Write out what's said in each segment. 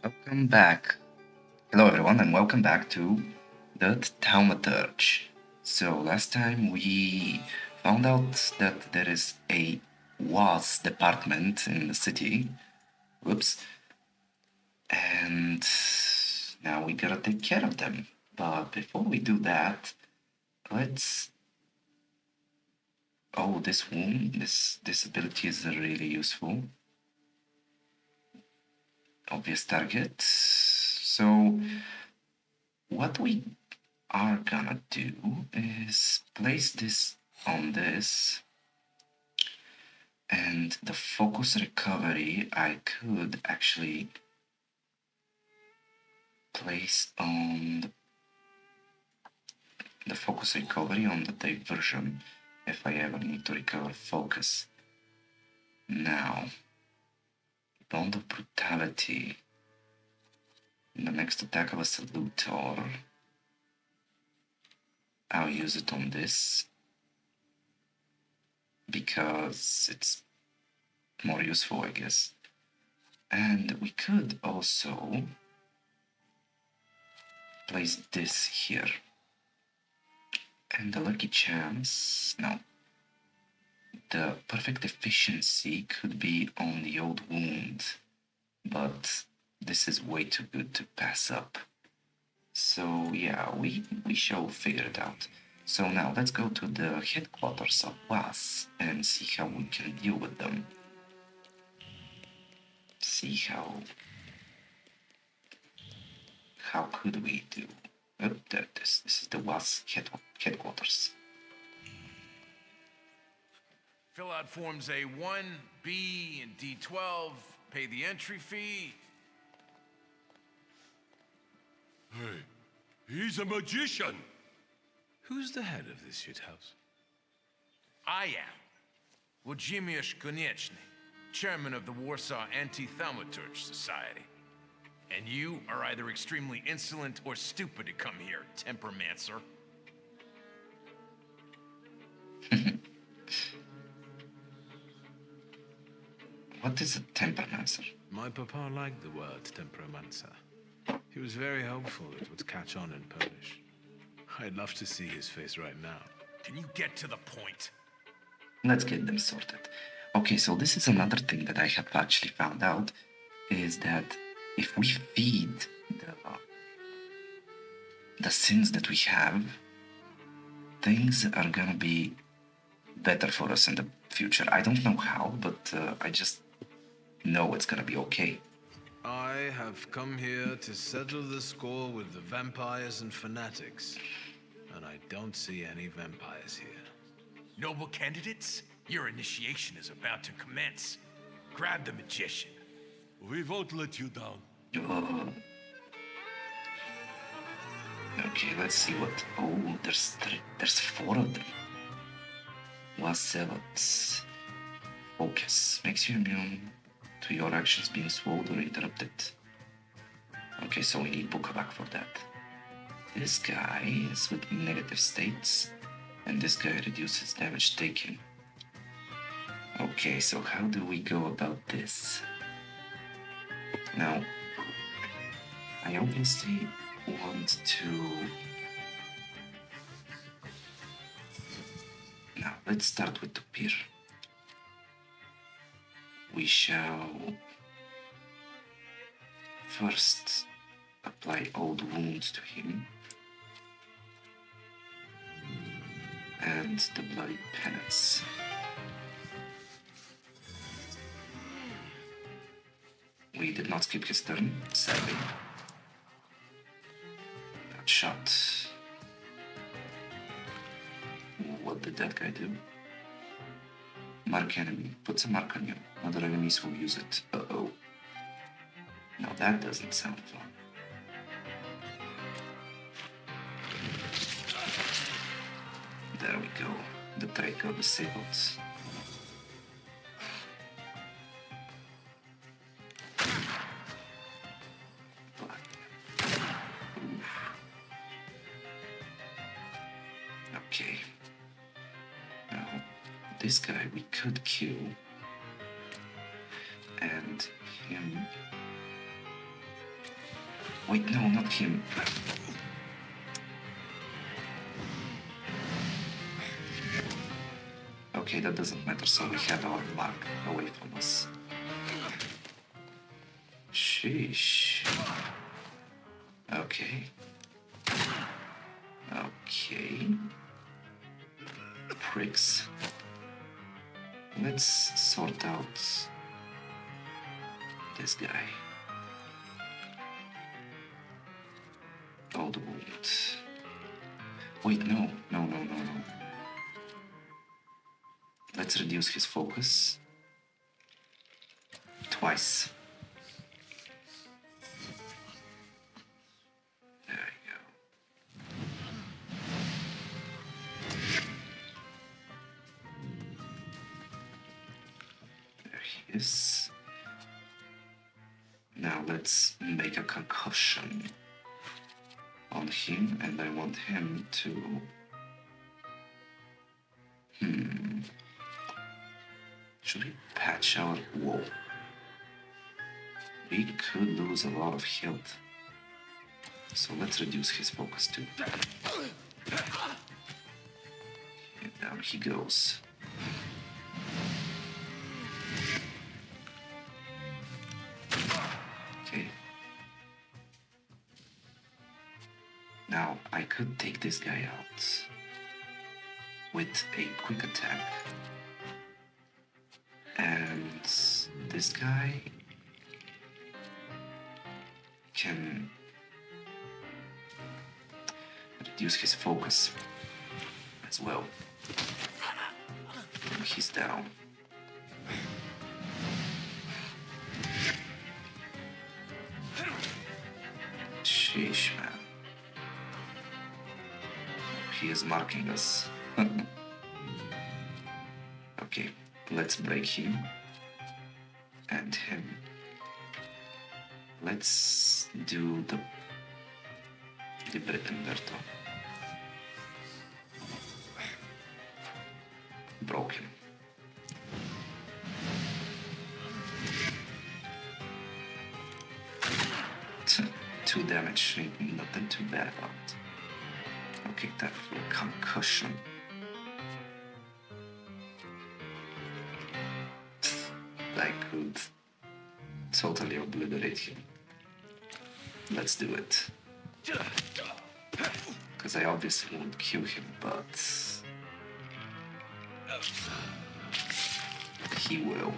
Welcome back. Hello, everyone, and welcome back to the Thaumaturge. So, last time we found out that there is a was department in the city. Whoops. And now we gotta take care of them. But before we do that, let's. Oh, this wound, this ability is really useful. Obvious target. So, what we are gonna do is place this on this, and the focus recovery I could actually place on the focus recovery on the diversion if I ever need to recover focus. Now, bond of brutality. In the next attack of a Salutor, I'll use it on this because it's more useful, I guess. And we could also place this here. And the lucky chance, no. The perfect efficiency could be on the old wound, but this is way too good to pass up. So yeah, we shall figure it out. So now let's go to the headquarters of WAS and see how we can deal with them. See how could we do? Oh, this is the WAS headquarters. Fill out forms A1, B, and D12. Pay the entry fee. Hey, he's a magician! Who's the head of this shithouse? I am Wojciech Konieczny, chairman of the Warsaw Anti-Thaumaturge Society. And you are either extremely insolent or stupid to come here, Tempermancer. What is a Tempermancer? My papa liked the word temperomancer. He was very hopeful it would catch on in Polish. I'd love to see his face right now. Can you get to the point? Let's get them sorted. Okay, so this is another thing that I have actually found out, is that if we feed the sins that we have, things are gonna be better for us in the future. I don't know how, but I just know it's gonna be okay. I have come here to settle the score with the vampires and fanatics. And I don't see any vampires here. Noble candidates, your initiation is about to commence. Grab the magician. We won't let you down. Okay, let's see what. Oh, there's 4 of them. Was zealots. Focus makes you immune to your actions being swallowed or interrupted. Okay, so we need Bukavak for that. This guy is with negative states, and this guy reduces damage taken. Okay, so how do we go about this? Now, I obviously want to... Now, let's start with Tupir. We shall first apply old wounds to him and the bloody penance. We did not skip his turn, sadly. That shot. What did that guy do? Mark enemy. Puts a mark on you. Other enemies will use it. Uh-oh. Now that doesn't sound fun. There we go. The Draco disabled. Okay. Now, this guy we could kill. And him. Wait, no, not him. Okay, that doesn't matter, so we have our mark away from us. Sheesh. Okay. Okay. Pricks. Let's sort out this guy. Old wound. Wait, no. Let's reduce his focus. Twice. There we go. There he is. Now let's make a concussion on him, and I want him to... Should we patch our... Whoa. We could lose a lot of health. So let's reduce his focus too. And down he goes. Okay. Now I could take this guy out with a quick attack. And this guy can reduce his focus as well. And he's down. Sheesh, man. He is marking us. Okay, let's break him and him. Let's do the Pretenderto. Broke him. Two damage, nothing too bad about it. Okay, that for concussion. I could totally obliterate him. Let's do it. Because I obviously won't kill him, but he will.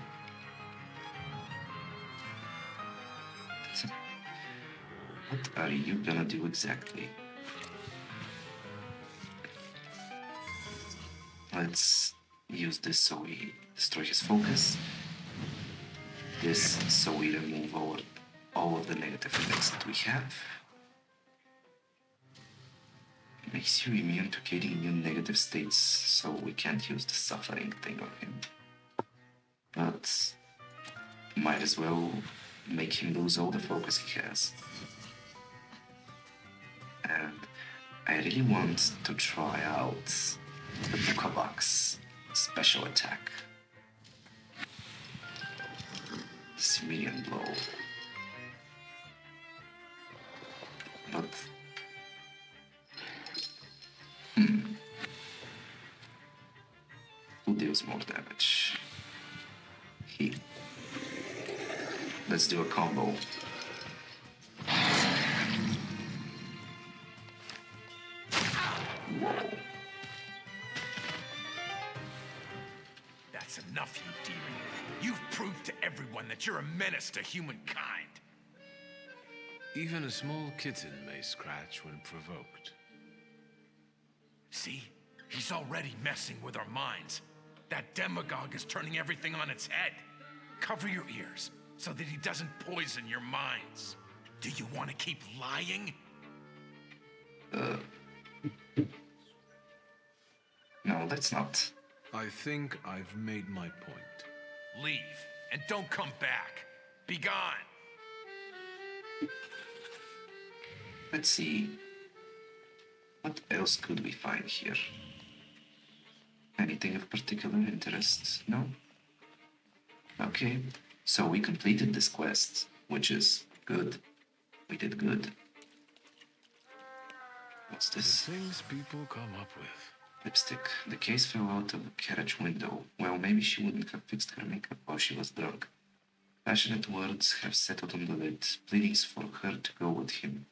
What are you gonna do exactly? Let's use this so we destroy his focus. This so we remove all of the negative effects that we have. Makes you immune to getting new negative states, so we can't use the suffering thing on him. But might as well make him lose all the focus he has. And I really want to try out the Bukabox special attack. Civilian blow. But who deals more damage? He. Let's do a combo. Whoa. That's enough, you demon. You've proved to everyone that you're a menace to humankind. Even a small kitten may scratch when provoked. See? He's already messing with our minds. That demagogue is turning everything on its head. Cover your ears so that he doesn't poison your minds. Do you want to keep lying? No, that's not. I think I've made my point. Leave, and don't come back. Be gone. Let's see. What else could we find here? Anything of particular interest? No? Okay, so we completed this quest, which is good. We did good. What's The this? things people come up with. Lipstick. The case fell out of a carriage window. Well, maybe she wouldn't have fixed her makeup while she was drunk. Passionate words have settled on the lid, pleadings for her to go with him.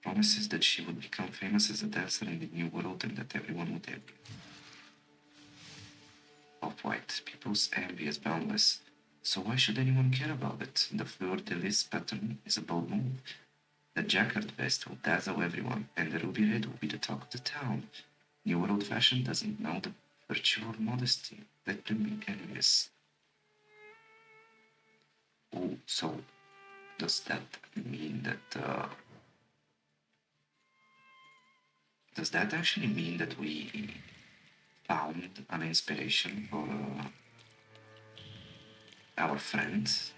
Promises that she would become famous as a dancer in the new world and that everyone would envy. Off-white. People's envy is boundless. So why should anyone care about it? The fleur-de-lis pattern is a bold move. The jacquard vest will dazzle everyone, and the ruby red will be the talk of the town. New world fashion doesn't know the virtue of modesty. Let them be envious. Oh, so does that mean that... does that actually mean that we found an inspiration for our friends?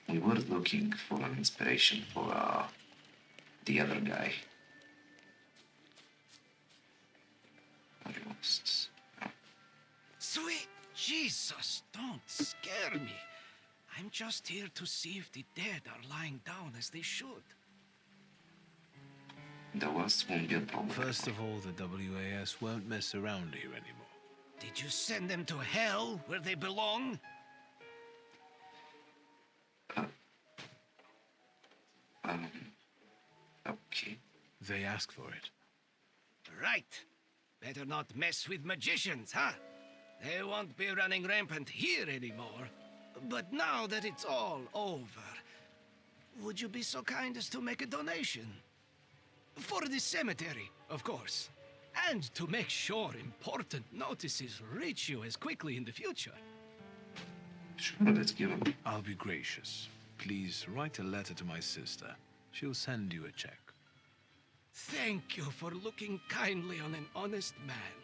We were looking for an inspiration for the other guy. Almost. No. Sweet Jesus, don't scare me. I'm just here to see if the dead are lying down as they should. The worst won't be a problem. First of all, the WAS won't mess around here anymore. Did you send them to hell, where they belong? Okay. They asked for it. Right. Better not mess with magicians, huh? They won't be running rampant here anymore. But now that it's all over, would you be so kind as to make a donation? For the cemetery, of course. And to make sure important notices reach you as quickly in the future. Sure, let's give him. I'll be gracious. Please write a letter to my sister. She'll send you a check. Thank you for looking kindly on an honest man.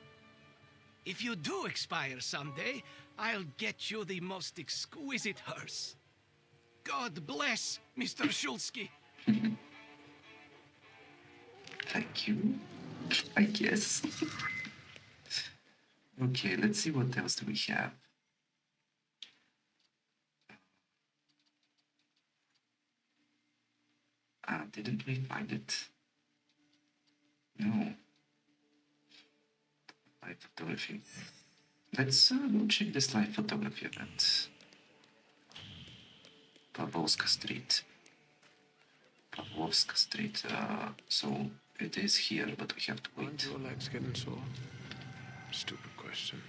If you do expire someday, I'll get you the most exquisite hearse. God bless, Mr. Shulsky. Thank you. I guess. Okay, let's see what else do we have. Didn't we find it? No. Live photography. Let's go check this live photography event. Pavlovska Street. Pavlovska Street. So it is here, but we have to wait. Aren't your legs getting sore? Stupid question.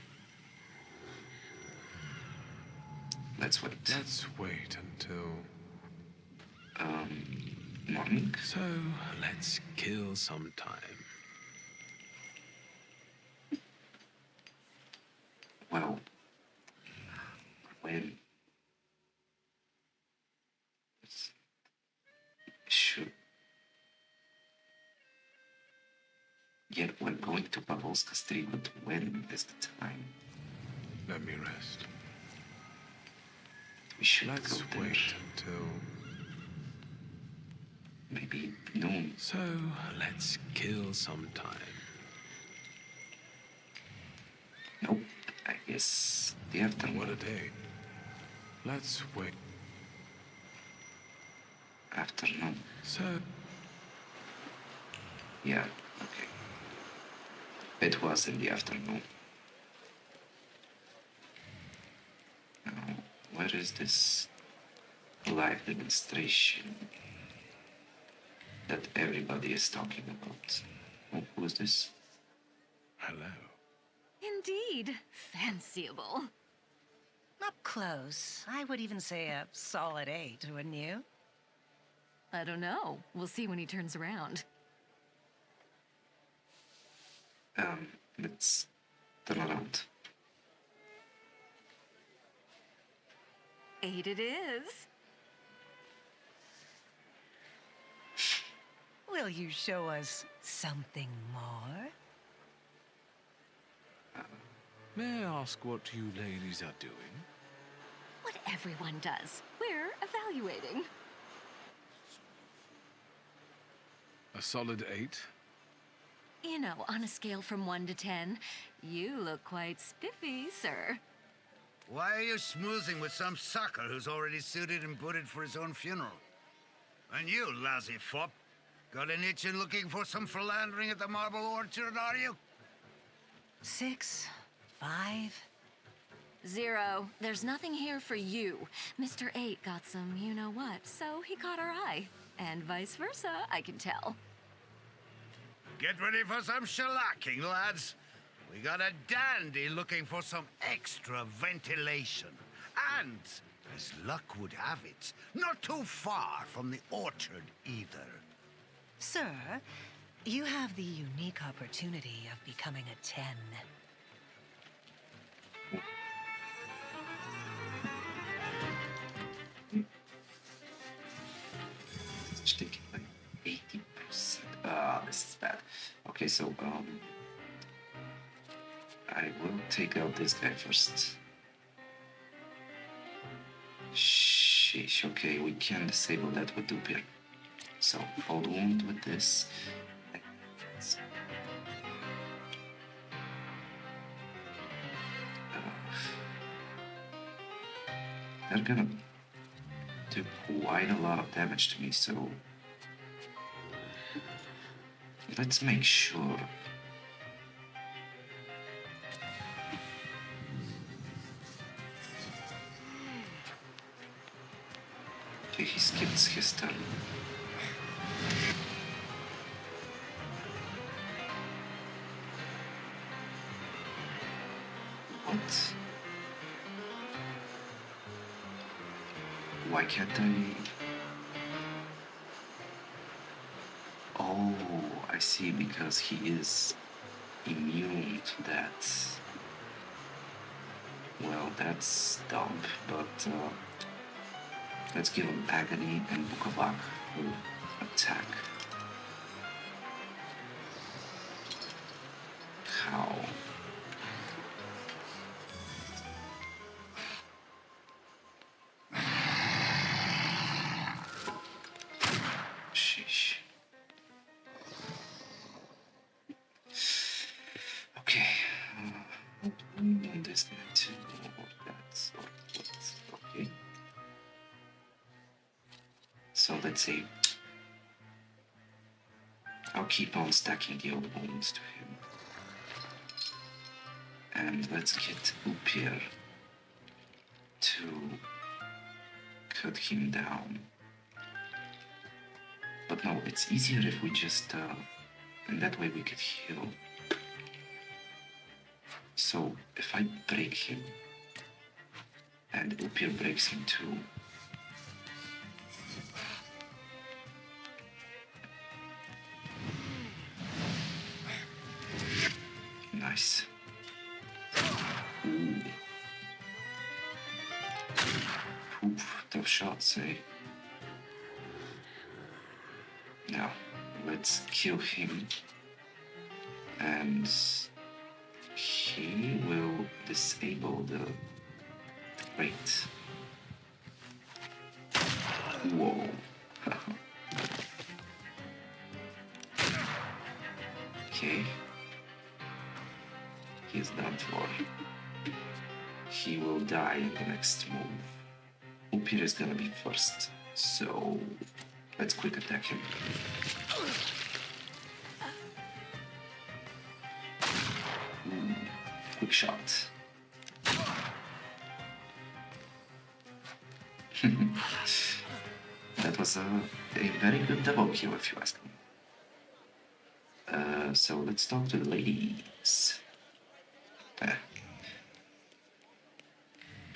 Let's wait. Let's wait until... Morning. So, let's kill some time. Well, when should yeah, we're going to Pavlovska Street, but when is the time? Let me rest. We should Let's go there. wait until... Maybe noon. So, let's kill some time. Nope. I guess the afternoon. What a day. Let's wait. Afternoon. So, Yeah. Okay. It was in the afternoon. Now, where is this live demonstration that everybody is talking about? Oh, who is this? hello. Indeed, fanciable. Up close, I would even say a solid 8, wouldn't you? I don't know. We'll see when he turns around. Let's turn around. 8 it is. Will you show us something more? May I ask what you ladies are doing? What everyone does. We're evaluating. A solid 8? You know, on a scale from 1 to 10, you look quite spiffy, sir. Why are you schmoozing with some sucker who's already suited and booted for his own funeral? And you, lousy fop, got an itchin' looking for some philandering at the Marble Orchard, are you? 6, 5. 0. There's nothing here for you. Mr. 8 got some you-know-what, so he caught our eye. And vice versa, I can tell. Get ready for some shellacking, lads. We got a dandy looking for some extra ventilation. And, as luck would have it, not too far from the orchard either. Sir, you have the unique opportunity of becoming a 10. It's taking like 80%. Ah, this is bad. Okay, so I will take out this guy first. Sheesh, okay, we can disable that with Dupir. So, hold wound with this. They're gonna do quite a lot of damage to me, so let's make sure. Okay, he skips his turn. What? Why can't I? Oh, I see, because he is immune to that. Well, that's dumb, but let's give him Agony and Bukovac will attack. How? Sheesh. Okay. And this guy too, or that's or what? Okay. So let's see. I'll keep on stacking the old wounds to him. And let's get Upir to cut him down. But no, it's easier if we just, and that way we could heal. So if I break him, and Upir breaks him too, nice. Ooh. Oof, tough shots, eh? Now, let's kill him. And he will disable the crate. Whoa. Okay. He is done for. He will die in the next move. Upir is gonna be first, so let's quick attack him. Ooh, quick shot. That was a very good double kill, if you ask me. So let's talk to the ladies.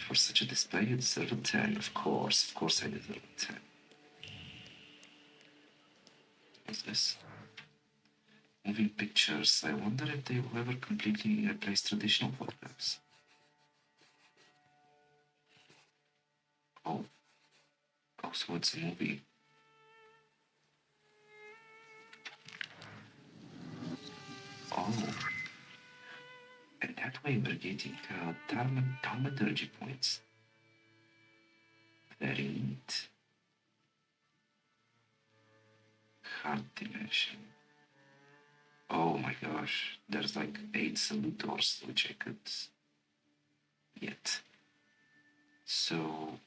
For such a display, you deserve a 10. Of course I deserve a 10. What's this? Moving pictures. I wonder if they will ever completely replace traditional photographs. Oh. Oh, so it's a movie. Oh. And that way we're getting Thaumaturge points. Very neat. Hard dimension. Oh my gosh, there's like 8 Salutors which I could get. So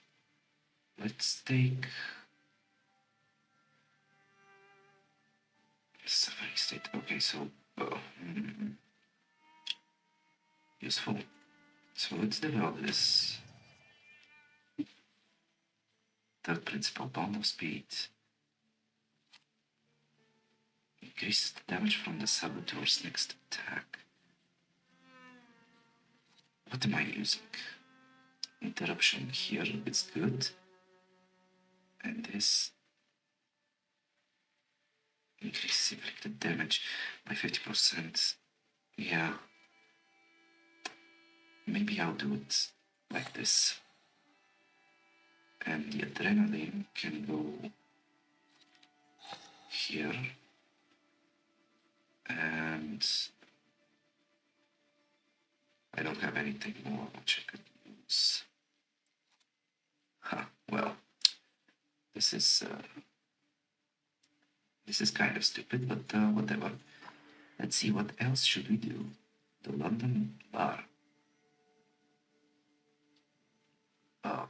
let's take suffering state. Okay, so useful. So let's develop this third principle, bond of speed. Increases the damage from the Salutor's next attack. What am I using? Interruption here, it's good. And this increases inflicted damage by 50%. Yeah. Maybe I'll do it like this. And the adrenaline can go here. And I don't have anything more which I could use. Huh, well, this is kind of stupid, but whatever. Let's see, what else should we do? The London bar. Well,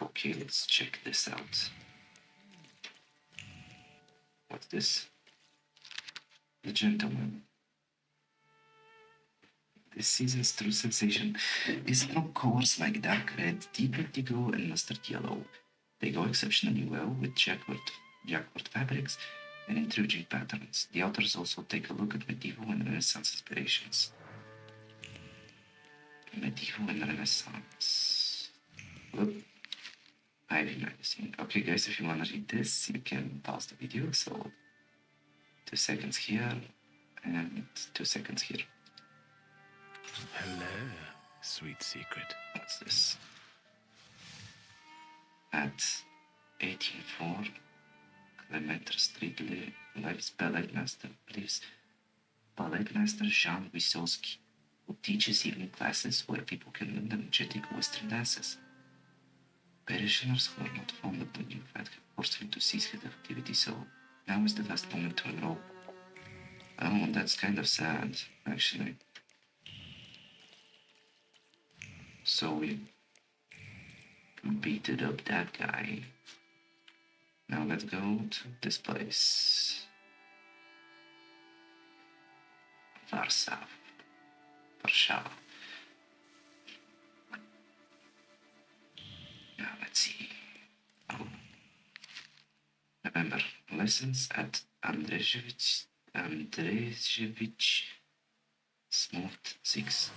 okay, let's check this out. What's this? The Gentleman. This season's true sensation is strong colors like dark red, deep indigo, and mustard yellow. They go exceptionally well with jacquard fabrics and intriguing patterns. The authors also take a look at medieval and Renaissance inspirations. Medieval and Renaissance. Look, Ivy magazine. Okay, guys, if you want to read this, you can pause the video. So, 2 seconds here and 2 seconds here. Hello, sweet secret. What's this? At 1804, Clemente Street lives ballet master Jean Wysocki, who teaches evening classes where people can learn energetic Western dances. Parishioners who are not fond of the new fad have forced him to cease his activity, so now is the last moment to enroll. Oh, that's kind of sad, actually. So we beated up that guy. Now let's go to this place. Warsaw. Now let's see. Oh. Remember, lessons at Andrzejewicz Smooth 6.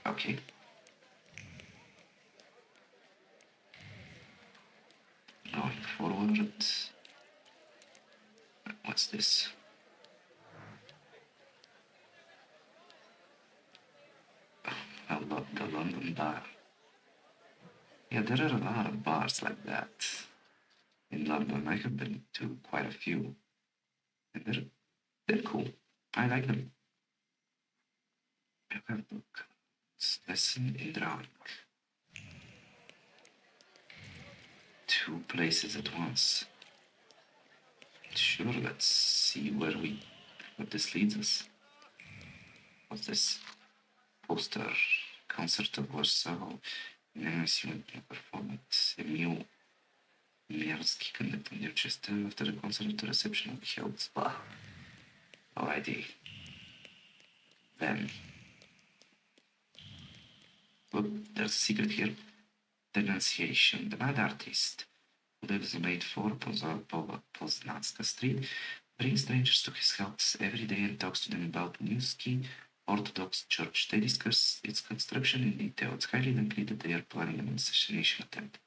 Okay. Going forward. What's this? I love the London bar. Yeah, there are a lot of bars like that in London. I have been to quite a few. And they're cool. I like them. I have a book. Lesson in drawing. 2 places at once. Sure, let's see what this leads us. What's this? Poster. Concert of Warsaw. Animation performance. Emil Mierski conducted in Chester after the concert. The reception will be held. Bah. Alrighty. Then. Look, there's a secret here. Denunciation. The mad artist who lives on 84 Poznanska Street brings strangers to his house every day and talks to them about Newski Orthodox Church. They discuss its construction in detail. It's highly likely that they are planning an assassination attempt.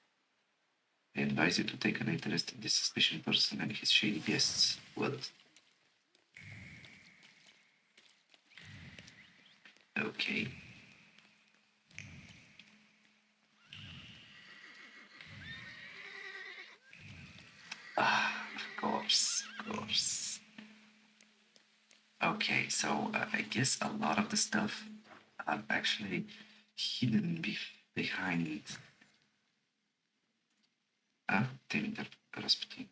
I advise you to take an interest in this suspicious person and his shady guests. What? Okay. Of course. Okay, so I guess a lot of the stuff are actually hidden behind. Timidar Rasputin.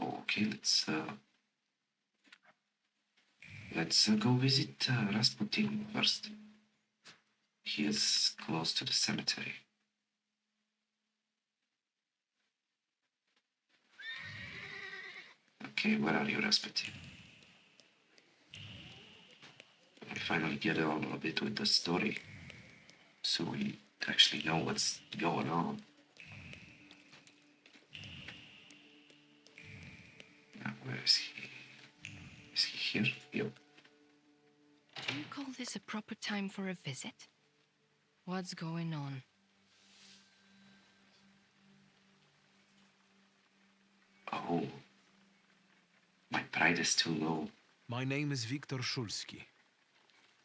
Okay, let's go visit Rasputin first. He is close to the cemetery. Okay, where are you, Rasputin? I finally get on a bit with the story, so we actually know what's going on. Now, where is he? Is he here? Yep. Do you call this a proper time for a visit? What's going on? Oh. My pride is too low. My name is Wiktor Szulski.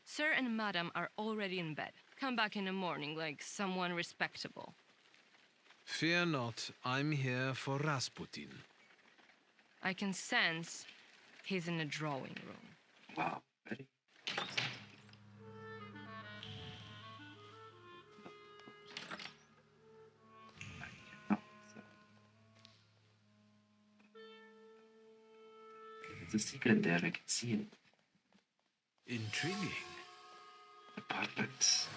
Sir and Madam are already in bed. Come back in the morning like someone respectable. Fear not, I'm here for Rasputin. I can sense he's in the drawing room. Wow, very. There's a secret there, I can see it. Intriguing. Apartments.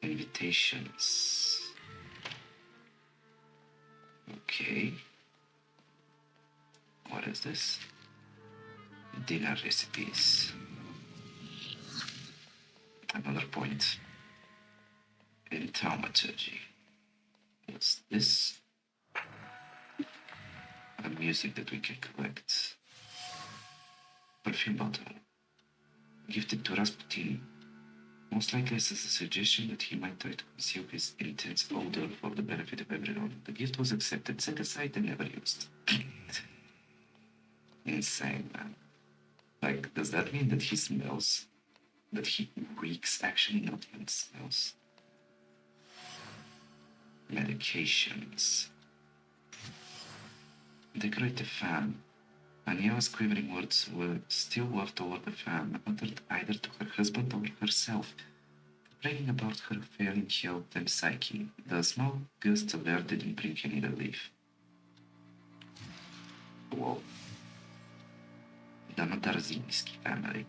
Invitations. Okay. What is this? Dinner recipes. Another point. In Thaumaturge. What's this? A music that we can collect. Perfume bottle. Gifted to Rasputin. Most likely this is a suggestion that he might try to conceal his intense odor for the benefit of everyone. The gift was accepted, set aside, and never used. Insane, man. Like, does that mean that he smells? That he reeks, actually, not even smells? Medications. Decorate the fan. Aniela's quivering words were still wafted toward the fan, uttered either to her husband or herself, complaining about her failing health and psyche. The small gusts of air didn't bring any relief. Whoa. The Tarzinski family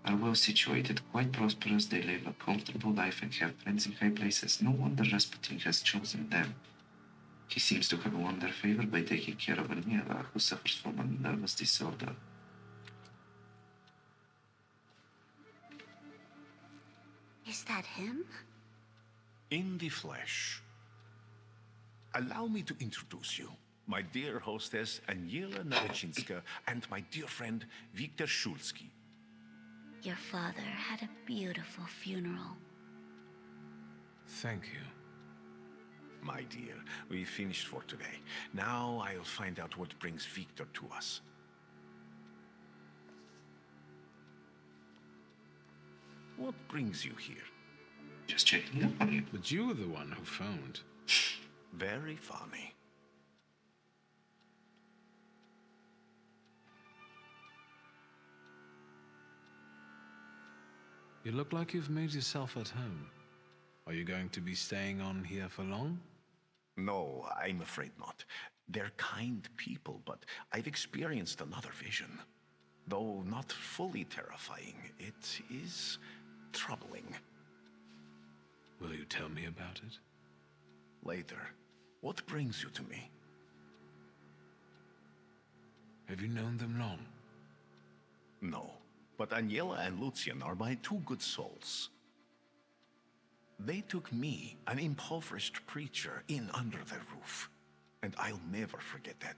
are well situated, quite prosperous. They live a comfortable life and have friends in high places. No wonder Rasputin has chosen them. He seems to have won their favor by taking care of Aniela, who suffers from a nervous disorder. Is that him? In the flesh. Allow me to introduce you. My dear hostess, Aniela Naryczynska, and my dear friend, Wiktor Szulski. Your father had a beautiful funeral. Thank you. My dear, we finished for today. Now I'll find out what brings Wiktor to us. What brings you here? Just checking up on you. But you were the one who phoned. Very funny. You look like you've made yourself at home. Are you going to be staying on here for long? No, I'm afraid not. They're kind people, but I've experienced another vision. Though not fully terrifying, it is troubling. Will you tell me about it? Later. What brings you to me? Have you known them long? No, but Aniela and Lucian are my two good souls. They took me, an impoverished preacher, in under their roof, and I'll never forget that.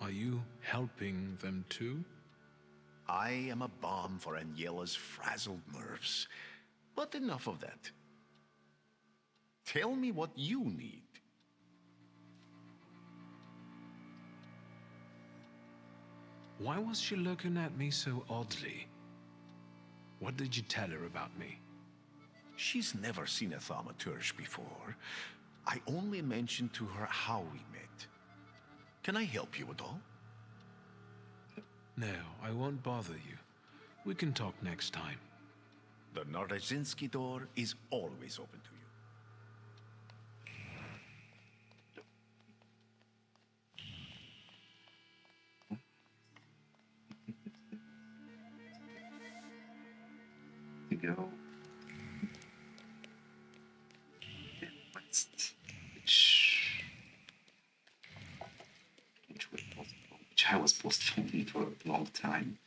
Are you helping them too? I am a balm for Aniela's frazzled nerves, but enough of that. Tell me what you need. Why was she looking at me so oddly? What did you tell her about me? She's never seen a Thaumaturge before. I only mentioned to her how we met. Can I help you at all? No, I won't bother you. We can talk next time. The Naryczynski door is always open to you. we go. The quest, which I was postponing for a long time,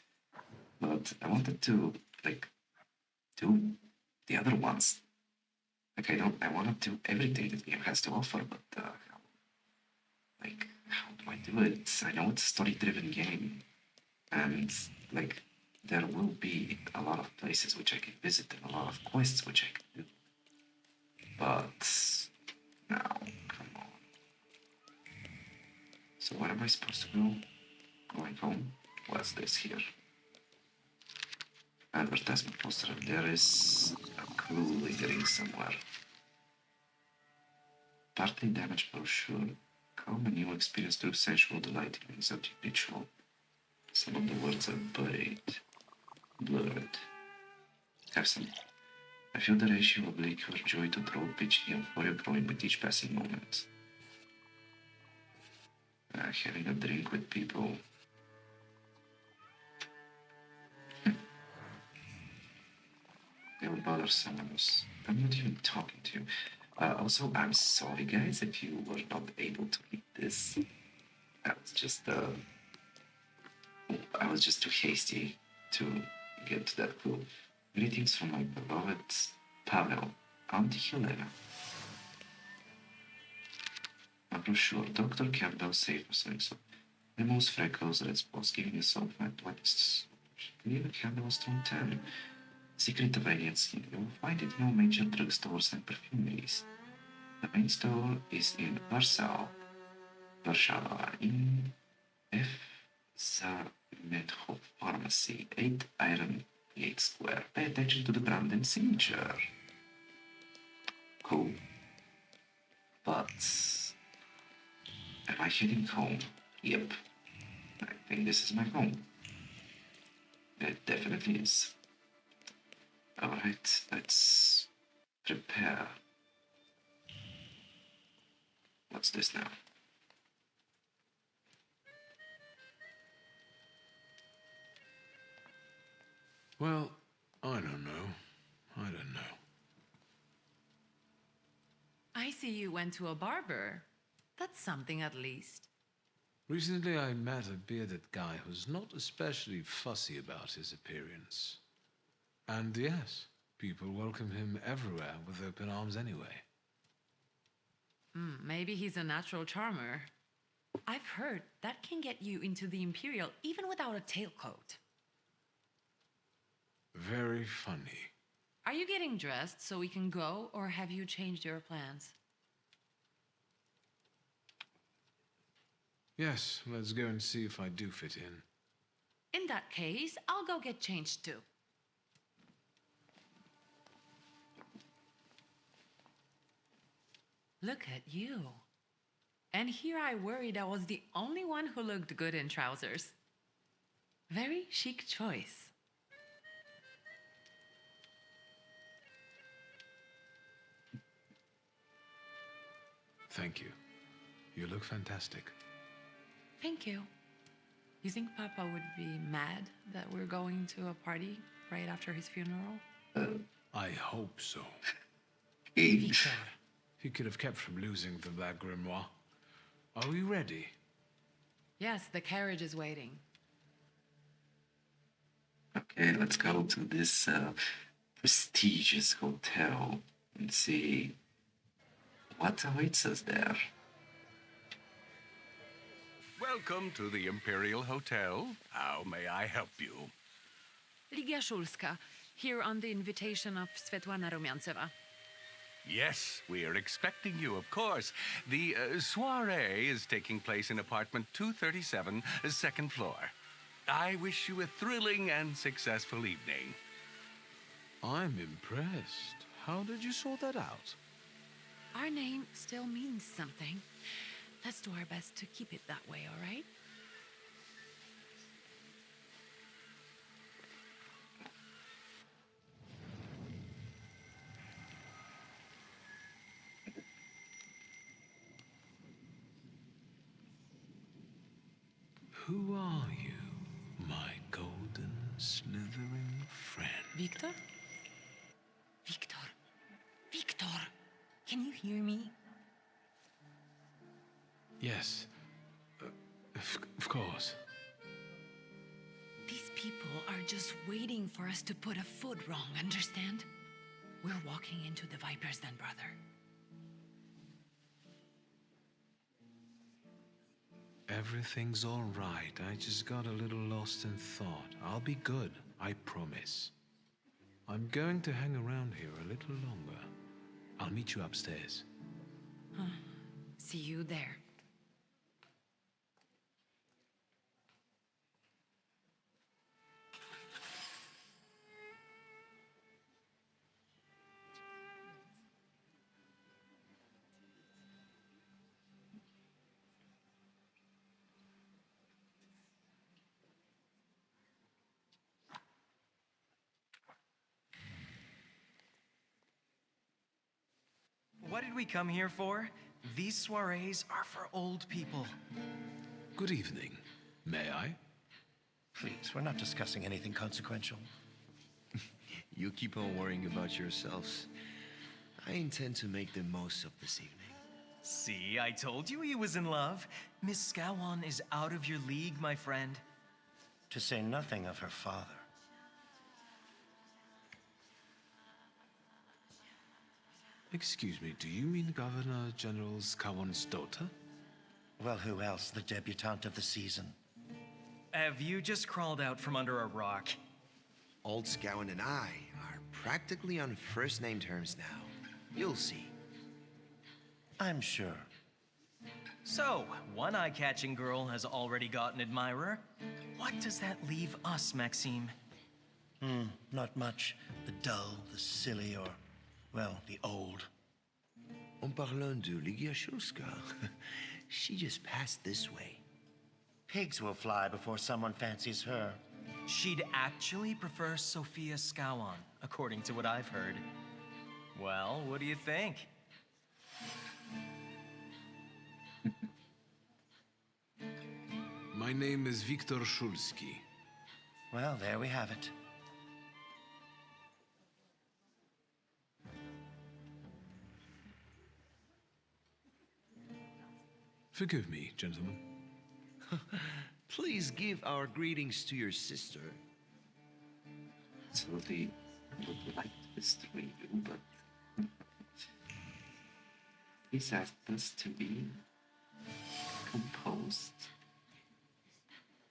but I wanted to like do the other ones. Like I want to do everything this game has to offer, but how do I do it? I know it's a story-driven game, and like there will be a lot of places which I can visit and a lot of quests which I can do. But now, come on. So where am I supposed to go? Going home? What's this here? Advertisement poster. There is a clue lingering somewhere. Partly damaged brochure. Come a new experience through sensual delight in exotic ritual. Some of the words are blurred. Have some. I feel the ratio of liquor, joy to throw pitch, euphoria growing with each passing moment. Having a drink with people. They would bother someone else. I'm not even talking to you. Also, I'm sorry, guys, if you were not able to read this. I was just too hasty to get to that clue. Greetings from my beloved Pavel, Auntie Helena. A brochure, Dr. Campbell safe or something so. Removes freckles, red spots, giving you sulfite, white leave a candle stone 10. Secret of radiant skin. You will find it in all major drugstores and perfumeries. The main store is in Warsaw, in F. Zamethof Pharmacy, 8 Iron 8 Square. Pay attention to the brand and signature. Cool. But am I heading home? Yep. I think this is my home. It definitely is. Alright, let's prepare. What's this now? Well, I don't know. I see you went to a barber. That's something at least. Recently I met a bearded guy who's not especially fussy about his appearance. And yes, people welcome him everywhere with open arms anyway. Maybe he's a natural charmer. I've heard that can get you into the Imperial even without a tailcoat. Very funny. Are you getting dressed so we can go, or have you changed your plans? Yes, let's go and see if I do fit in. In that case, I'll go get changed too. Look at you. And here I worried I was the only one who looked good in trousers. Very chic choice. Thank you. You look fantastic. Thank you. You think Papa would be mad that we're going to a party right after his funeral? I hope so. Wiktor. He could have kept from losing the Black Grimoire. Are we ready? Yes, the carriage is waiting. Okay, let's go to this prestigious hotel and see what awaits us there. Welcome to the Imperial Hotel. How may I help you? Ligia Szulska, here on the invitation of Svetlana Rumiantseva. Yes, we are expecting you, of course. The soiree is taking place in apartment 237, second floor. I wish you a thrilling and successful evening. I'm impressed. How did you sort that out? Our name still means something. Let's do our best to keep it that way, all right? Who are you, my golden slithering friend? Wiktor? Can you hear me? Yes. Of course. These people are just waiting for us to put a foot wrong, understand? We're walking into the Vipers then, brother. Everything's all right. I just got a little lost in thought. I'll be good, I promise. I'm going to hang around here a little longer. I'll meet you upstairs. See you there. What did we come here for? These soirees are for old people. Good evening. May I? Please, we're not discussing anything consequential. You keep on worrying about yourselves. I intend to make the most of this evening. See, I told you he was in love. Miss Scowan is out of your league, my friend. To say nothing of her father. Excuse me, do you mean Governor General Scowan's daughter? Well, who else? The debutante of the season. Have you just crawled out from under a rock? Old Scowan and I are practically on first-name terms now. You'll see. I'm sure. So, one eye-catching girl has already got an admirer. What does that leave us, Maxime? Not much. The dull, the silly, or, well, the old. En parlant de Ligiashulska, she just passed this way. Pigs will fly before someone fancies her. She'd actually prefer Sophia Scowan, according to what I've heard. Well, what do you think? My name is Wiktor Szulski. Well, there we have it. Forgive me, gentlemen. Please give our greetings to your sister. Absolutely would like to destroy you, but please ask us to be composed.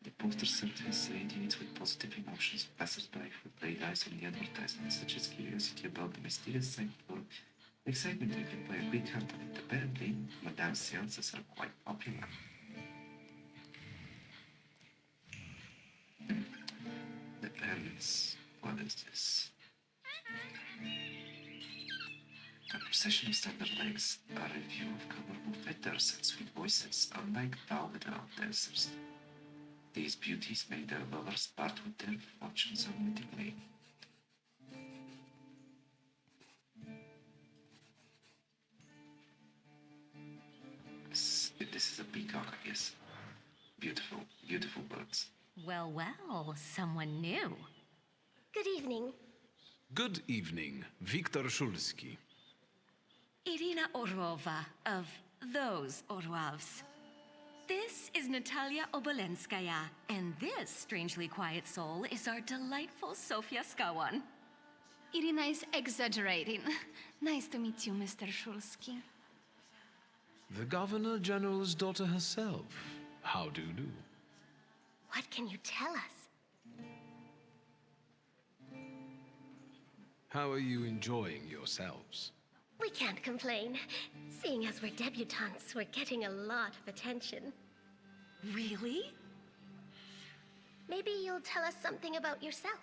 The poster surface radiates with positive emotions of passers-by who lay eyes on the advertisements, such as curiosity about the mysterious site or excitement driven by a great company. Apparently, Madame's seances are quite popular. Depends. What is this? A procession of standard legs, a review of colorful feathers and sweet voices, unlike Belvedere dancers. These beauties make their lovers part with their fortunes unwittingly. This is a peacock, I guess. Beautiful, beautiful birds. Well, well, someone new. Good evening. Good evening, Wiktor Szulski. Irina Orlova of those Orlovs. This is Natalia Obolenskaya, and this strangely quiet soul is our delightful Sofia Scowan. Irina is exaggerating. Nice to meet you, Mr. Szulski. The Governor General's daughter herself. How do you do? What can you tell us? How are you enjoying yourselves? We can't complain. Seeing as we're debutantes, we're getting a lot of attention. Really? Maybe you'll tell us something about yourself.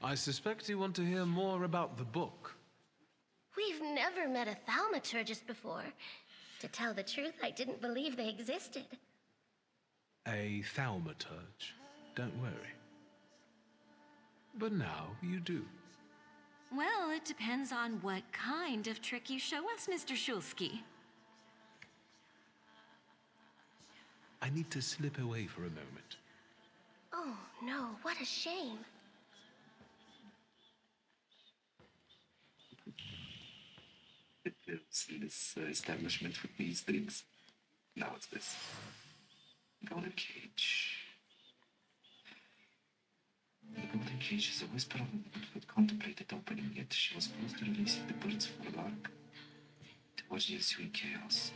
I suspect you want to hear more about the book. We've never met a Thaumaturgist before. To tell the truth, I didn't believe they existed. A Thaumaturge. Don't worry. But now you do. Well, it depends on what kind of trick you show us, Mr. Szulski. I need to slip away for a moment. Oh, no, what a shame. It lives in this establishment with these drinks. Now it's this. Golden cage. The golden cage is a whisper of a woman who had contemplated opening it. She was close to releasing the birds for luck. To watch the ensuing chaos.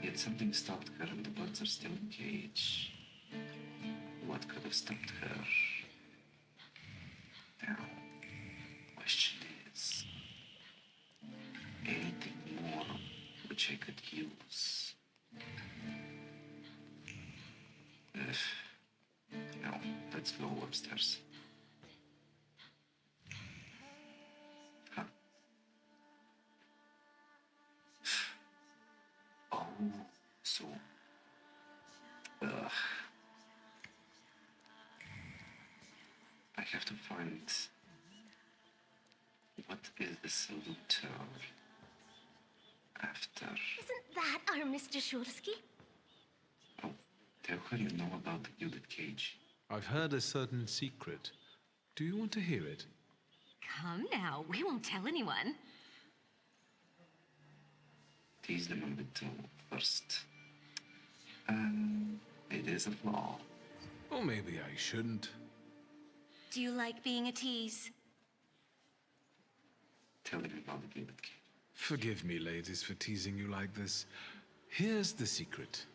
Yet something stopped her and the birds are still in the cage. What could have stopped her? Now, the question is, anything more which I could use? No, let's go upstairs. Huh. Oh, so... I have to find... What is the Salutor after? Isn't that our Mr. Shulsky? Oh, tell her you know about the gilded cage. I've heard a certain secret. Do you want to hear it? Come now, we won't tell anyone. Tease them a little first. It is a flaw. Or maybe I shouldn't. Do you like being a tease? Tell them about the gilded cage. Forgive me, ladies, for teasing you like this. Here's the secret.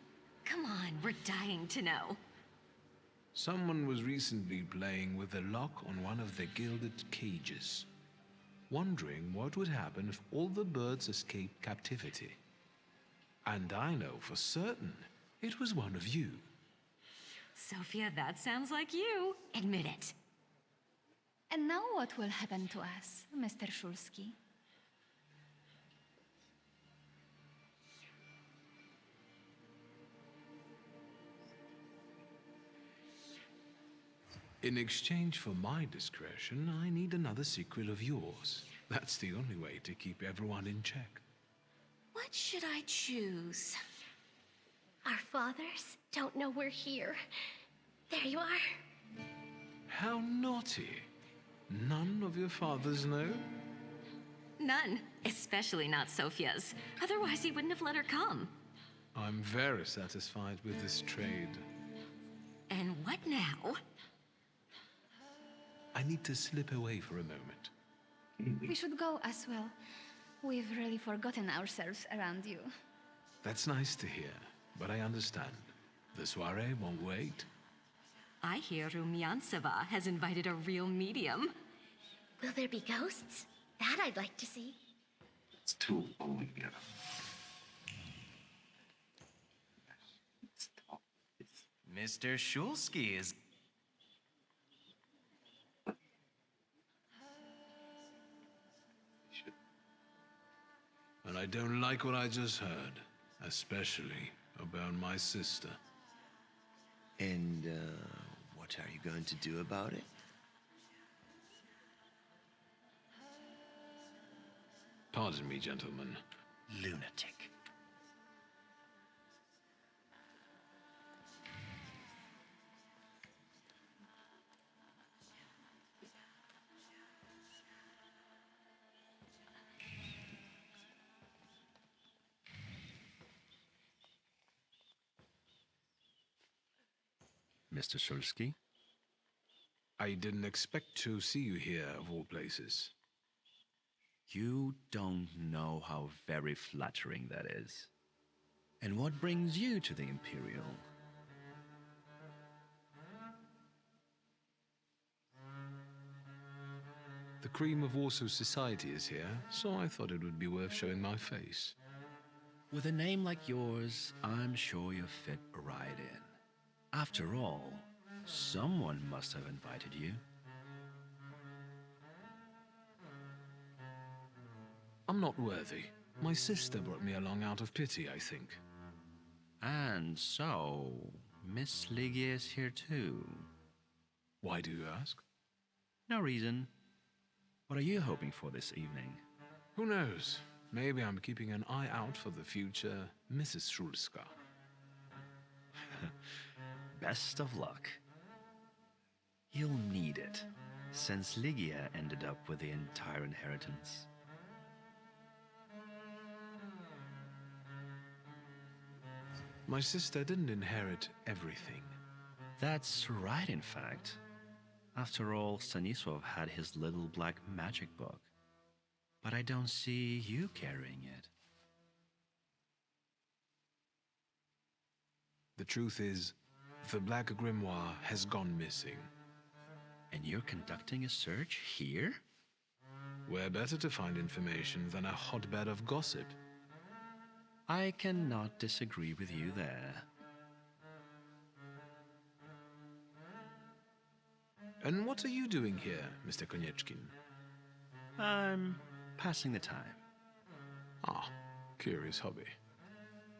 Come on, we're dying to know. Someone was recently playing with the lock on one of the gilded cages, wondering what would happen if all the birds escaped captivity. And I know for certain it was one of you. Sophia, that sounds like you. Admit it. And now what will happen to us, Mr. Shulsky? In exchange for my discretion, I need another secret of yours. That's the only way to keep everyone in check. What should I choose? Our fathers don't know we're here. There you are. How naughty. None of your fathers know? None, especially not Sophia's. Otherwise, he wouldn't have let her come. I'm very satisfied with this trade. And what now? I need to slip away for a moment. We should go as well. We've really forgotten ourselves around you. That's nice to hear, but I understand. The soiree won't wait. I hear Rumyanseva has invited a real medium. Will there be ghosts? That I'd like to see. It's two following together. Mr. Shulsky is... And I don't like what I just heard, especially about my sister. And, what are you going to do about it? Pardon me, gentlemen. Lunatic. Mr. Shulsky? I didn't expect to see you here, of all places. You don't know how very flattering that is. And what brings you to the Imperial? The cream of Warsaw society is here, so I thought it would be worth showing my face. With a name like yours, I'm sure you'll fit right in. After all, someone must have invited you. I'm not worthy. My sister brought me along out of pity, I think. And so, Miss Ligia is here too. Why do you ask? No reason. What are you hoping for this evening? Who knows? Maybe I'm keeping an eye out for the future Mrs. Shulska. Best of luck. You'll need it, since Ligia ended up with the entire inheritance. My sister didn't inherit everything. That's right, in fact. After all, Stanisław had his little black magic book. But I don't see you carrying it. The truth is, the Black Grimoire has gone missing. And you're conducting a search here? Where better to find information than a hotbed of gossip? I cannot disagree with you there. And what are you doing here, Mr. Konieczkin? I'm passing the time. Ah, curious hobby.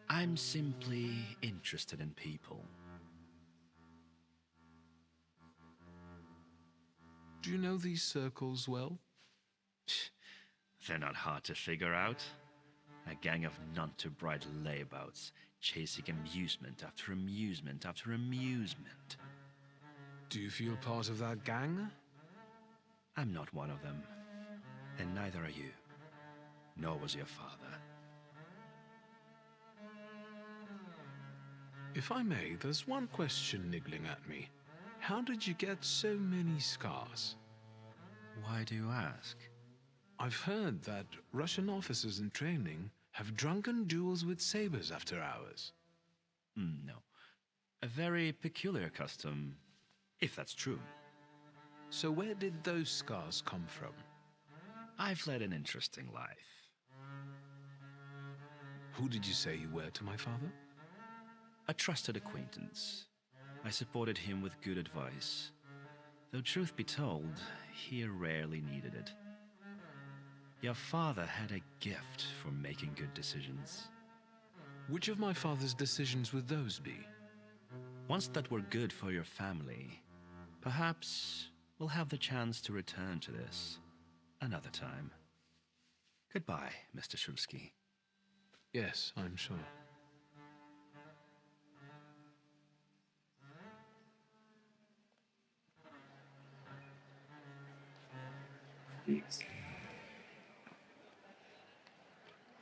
I'm simply interested in people. Do you know these circles well? They're not hard to figure out. A gang of none-too-bright layabouts, chasing amusement after amusement after amusement. Do you feel part of that gang? I'm not one of them. And neither are you. Nor was your father. If I may, there's one question niggling at me. How did you get so many scars? Why do you ask? I've heard that Russian officers in training have drunken duels with sabers after hours. No. A very peculiar custom, if that's true. So where did those scars come from? I've led an interesting life. Who did you say you were to my father? A trusted acquaintance. I supported him with good advice. Though truth be told, he rarely needed it. Your father had a gift for making good decisions. Which of my father's decisions would those be? Ones that were good for your family. Perhaps we'll have the chance to return to this another time. Goodbye, Mr. Shulsky. Yes, I'm sure.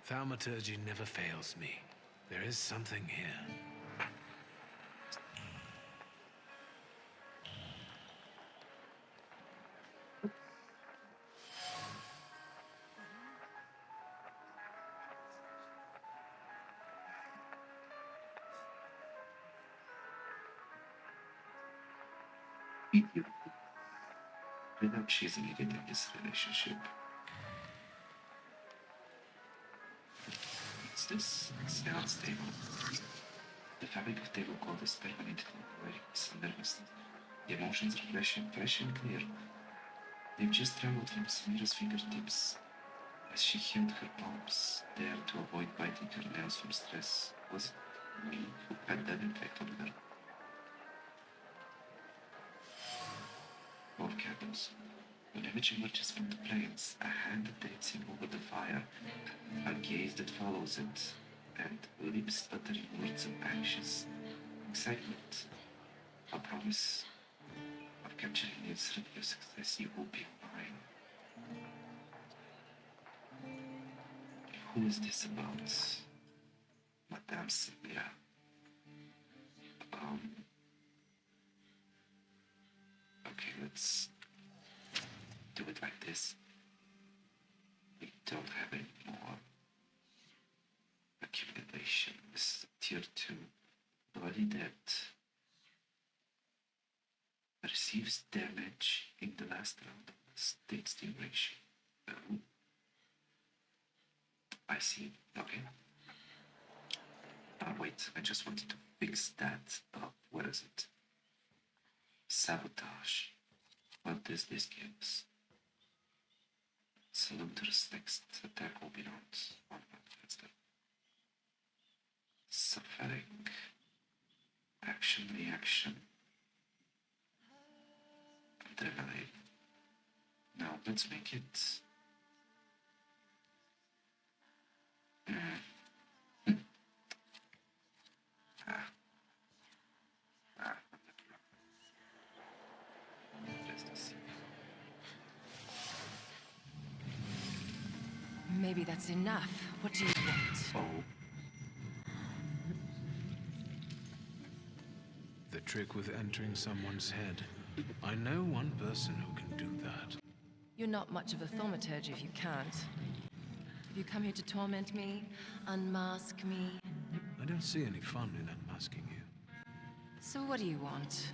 Thaumaturge never fails me. There is something here. Without chasing it in this relationship. It's this. It's the unstable. The fabric of table code is permanently operating nervousness. The emotions are fresh and clear. They've just traveled from Samira's fingertips as she held her palms there to avoid biting her nails from stress. Was it me who had that effect on her? Both candles. When image emerges from the plains, a hand takes him over the fire, a gaze that follows it, and lips uttering words of anxious excitement. A promise of capturing the instant of success. You will be mine. Who is this about? Madame Samira. Okay, let's do it like this. We don't have any more accumulation. This is tier 2. Body that receives damage in the last round of the state stimulation. Oh. I see. Okay. Wait, I just wanted to fix that up. What is it? Sabotage. What does this give us? Salutor's next attack will be not one faster. Suffering. Action, reaction. Adrenaline. Now let's make it. Maybe that's enough. What do you want? Oh. the trick with entering someone's head. I know one person who can do that. You're not much of a thaumaturge if you can't. Have you come here to torment me? Unmask me? I don't see any fun in unmasking you. So what do you want?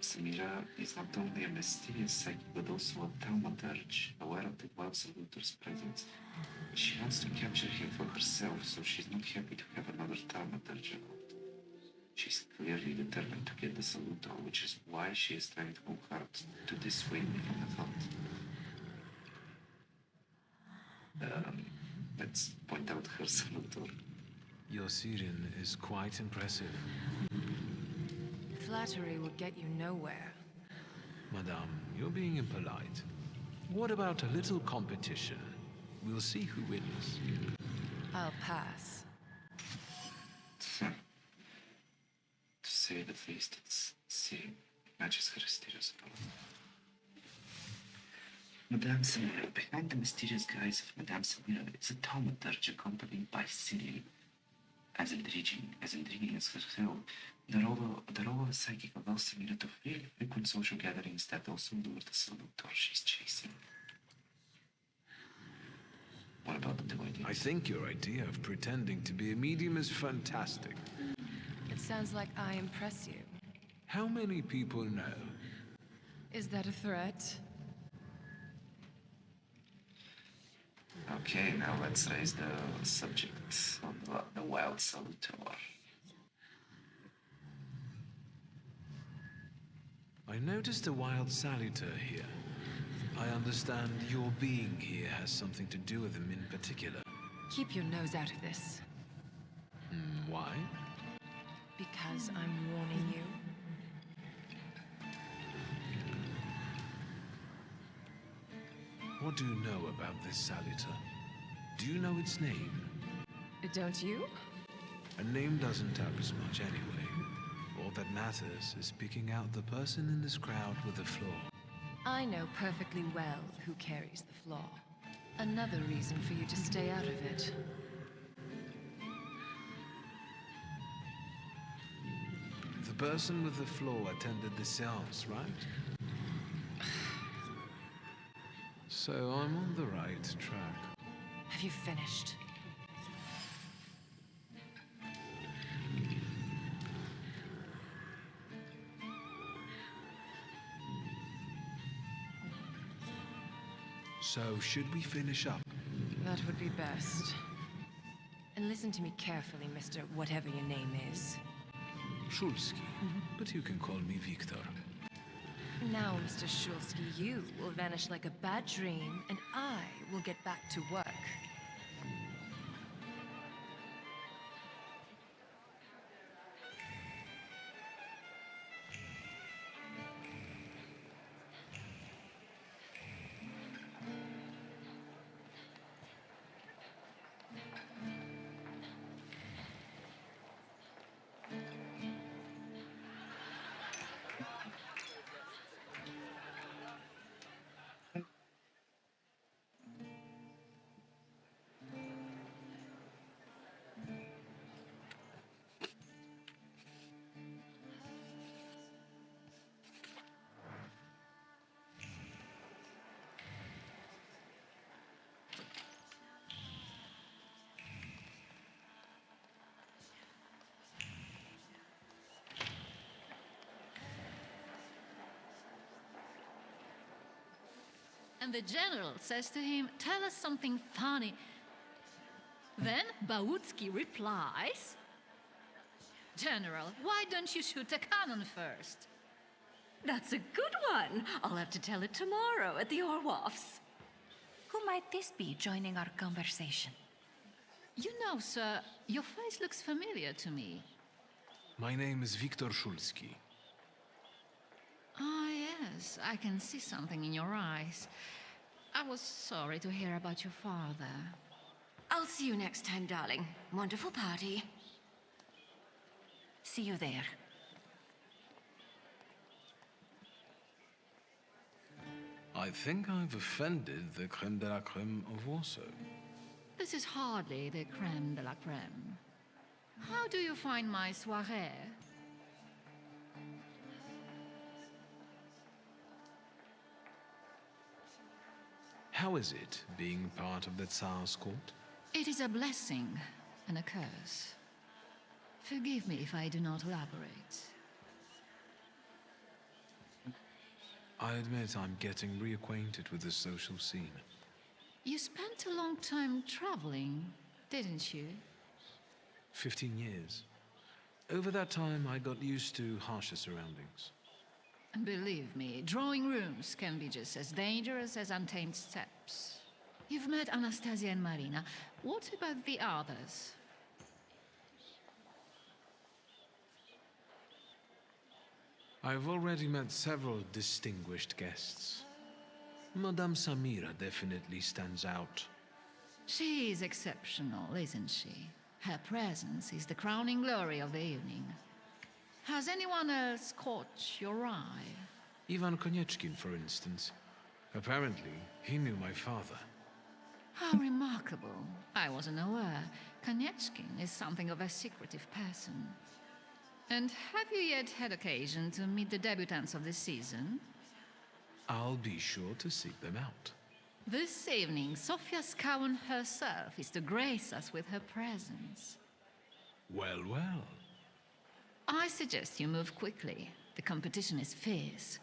Samira is not only a mysterious psychic, but also a Thaumaturge, aware of the wild Salutor's presence. She wants to capture him for herself, so she's not happy to have another Thaumaturge around. She's clearly determined to get the Salutor, which is why she is trying to go hard to dissuade me from the thought. Let's point out her Salutor. Your Syrian is quite impressive. Flattery will get you nowhere. Madame, you're being impolite. What about a little competition? We'll see who wins. I'll pass. To say the least, it matches her stereotype. Madame Samira, behind the mysterious guise of Madame Samira, is a Thaumaturge accompanied by Cyril, as intriguing as herself. The role of a psychic allows Samira to frequent social gatherings that also lure the Salutor she's chasing. What about the two ideas? I think your idea of pretending to be a medium is fantastic. It sounds like I impress you. How many people know? Is that a threat? Okay, now let's raise the subject of the wild Salutor. I noticed a wild Salutor here. I understand your being here has something to do with him in particular. Keep your nose out of this. Why? Because I'm warning you. What do you know about this Salutor? Do you know its name? Don't you? A name doesn't tell us much anyway. All that matters is picking out the person in this crowd with a flaw. I know perfectly well who carries the flaw. Another reason for you to stay out of it. The person with the flaw attended the seance, right? So I'm on the right track. Have you finished? So should we finish up? That would be best. And listen to me carefully, Mr. Whatever your name is. Szulski, but you can call me Wiktor. Now, Mr. Szulski, you will vanish like a bad dream, and I will get back to work. And the general says to him, "Tell us something funny." Then Bautski replies, "General, why don't you shoot a cannon first?" That's a good one. I'll have to tell it tomorrow at the Orloffs. Who might this be joining our conversation? You know, sir, your face looks familiar to me. My name is Wiktor Szulski. Ah, yes, I can see something in your eyes. I was sorry to hear about your father. I'll see you next time, darling. Wonderful party. See you there. I think I've offended the creme de la creme of Warsaw. This is hardly the creme de la creme. How do you find my soirée? How is it being part of the Tsar's court? It is a blessing and a curse. Forgive me if I do not elaborate. I admit I'm getting reacquainted with the social scene. You spent a long time traveling, didn't you? 15 years. Over that time, I got used to harsher surroundings. And believe me, drawing rooms can be just as dangerous as untamed steppes. You've met Anastasia and Marina. What about the others? I've already met several distinguished guests. Madame Samira definitely stands out. She is exceptional, isn't she? Her presence is the crowning glory of the evening. Has anyone else caught your eye? Ivan Konieczkin, for instance. Apparently, he knew my father. How remarkable. I wasn't aware. Konieczkin is something of a secretive person. And have you yet had occasion to meet the debutants of the season? I'll be sure to seek them out. This evening, Sofia Skawen herself is to grace us with her presence. Well, well. I suggest you move quickly. The competition is fierce.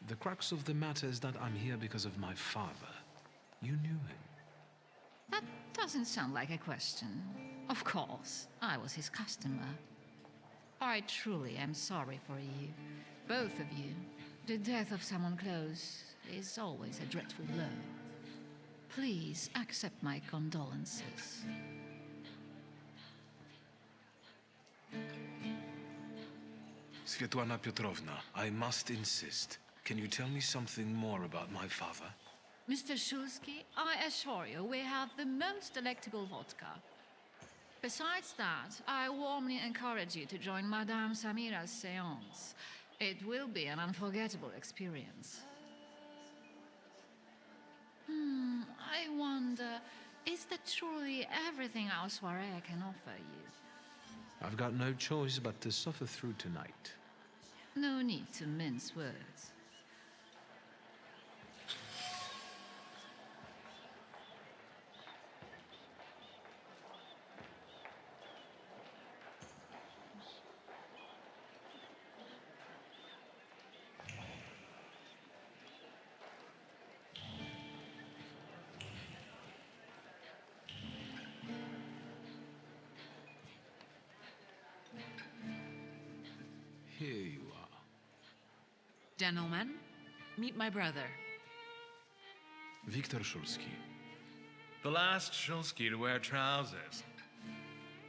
The crux of the matter is that I'm here because of my father. You knew him. That doesn't sound like a question. Of course, I was his customer. I truly am sorry for you, both of you. The death of someone close is always a dreadful blow. Please accept my condolences. Svetlana Petrovna, I must insist. Can you tell me something more about my father? Mr. Shulsky, I assure you we have the most delectable vodka. Besides that, I warmly encourage you to join Madame Samira's séance. It will be an unforgettable experience. I wonder, is that truly everything our soirée can offer you? I've got no choice but to suffer through tonight. No need to mince words. Here you are. Gentlemen, meet my brother. Wiktor Szulski. The last Szulski to wear trousers.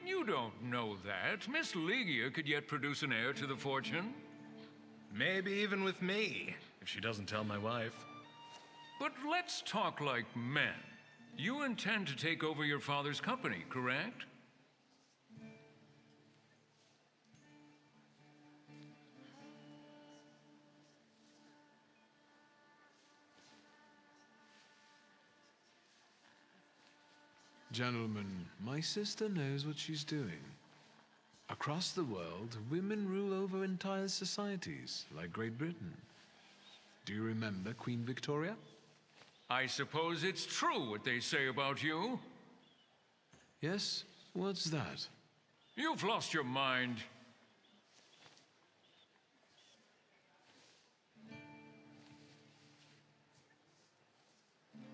You don't know that. Miss Ligia could yet produce an heir to the fortune. Maybe even with me, if she doesn't tell my wife. But let's talk like men. You intend to take over your father's company, correct? Gentlemen, my sister knows what she's doing. Across the world, women rule over entire societies, like Great Britain. Do you remember Queen Victoria? I suppose it's true what they say about you. Yes? What's that? You've lost your mind.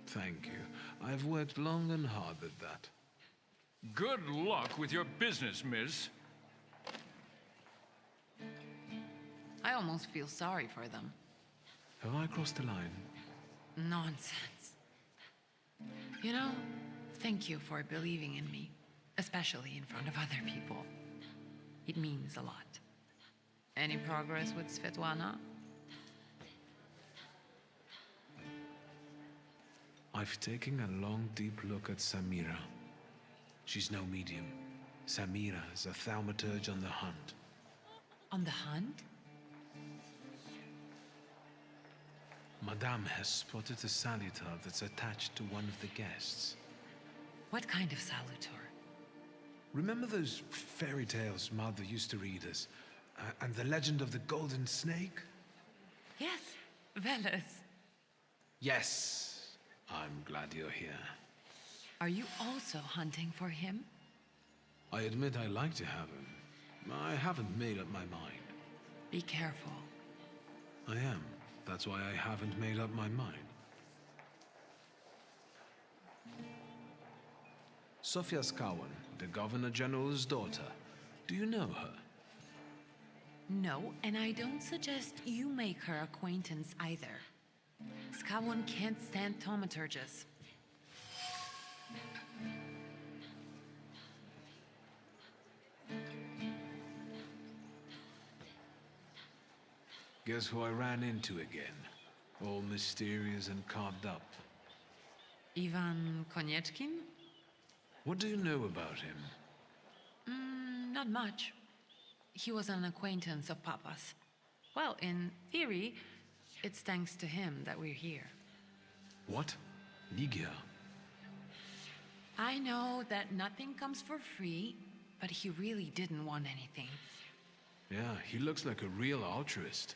Thank you. I've worked long and hard at that. Good luck with your business, miss. I almost feel sorry for them. Have I crossed the line? Nonsense. You know, thank you for believing in me, especially in front of other people. It means a lot. Any progress with Svetlana? I've taken a long, deep look at Samira. She's no medium. Samira is a Thaumaturge on the hunt. On the hunt? Madame has spotted a Salutor that's attached to one of the guests. What kind of Salutor? Remember those fairy tales Mother used to read us? And the legend of the golden snake? Yes, Veles. Yes. I'm glad you're here. Are you also hunting for him? I admit I like to have him. I haven't made up my mind. Be careful. I am. That's why I haven't made up my mind. Sofia Skawan, the Governor General's daughter. Do you know her? No, and I don't suggest you make her acquaintance either. Skawon can't stand Thaumaturges. Guess who I ran into again? All mysterious and carved up. Ivan Konieczkin? What do you know about him? Not much. He was an acquaintance of Papa's. Well, in theory, it's thanks to him that we're here. What? Ligia? I know that nothing comes for free, but he really didn't want anything. Yeah, he looks like a real altruist.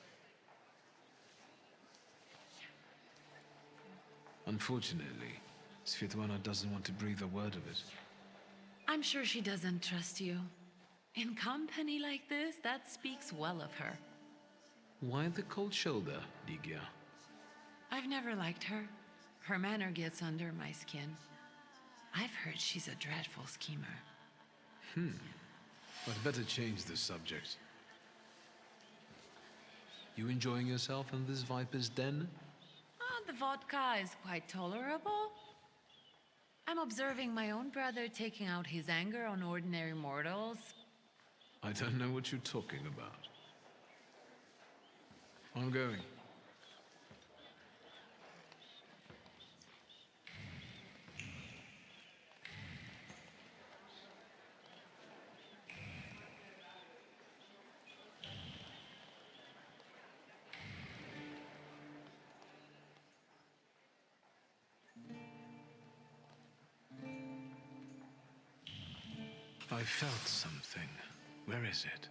Unfortunately, Svetlana doesn't want to breathe a word of it. I'm sure she doesn't trust you. In company like this, that speaks well of her. Why the cold shoulder, Ligia? I've never liked her. Her manner gets under my skin. I've heard she's a dreadful schemer. I'd better change the subject. You enjoying yourself in this viper's den? The vodka is quite tolerable. I'm observing my own brother taking out his anger on ordinary mortals. I don't know what you're talking about. I'm going. I felt something. Where is it?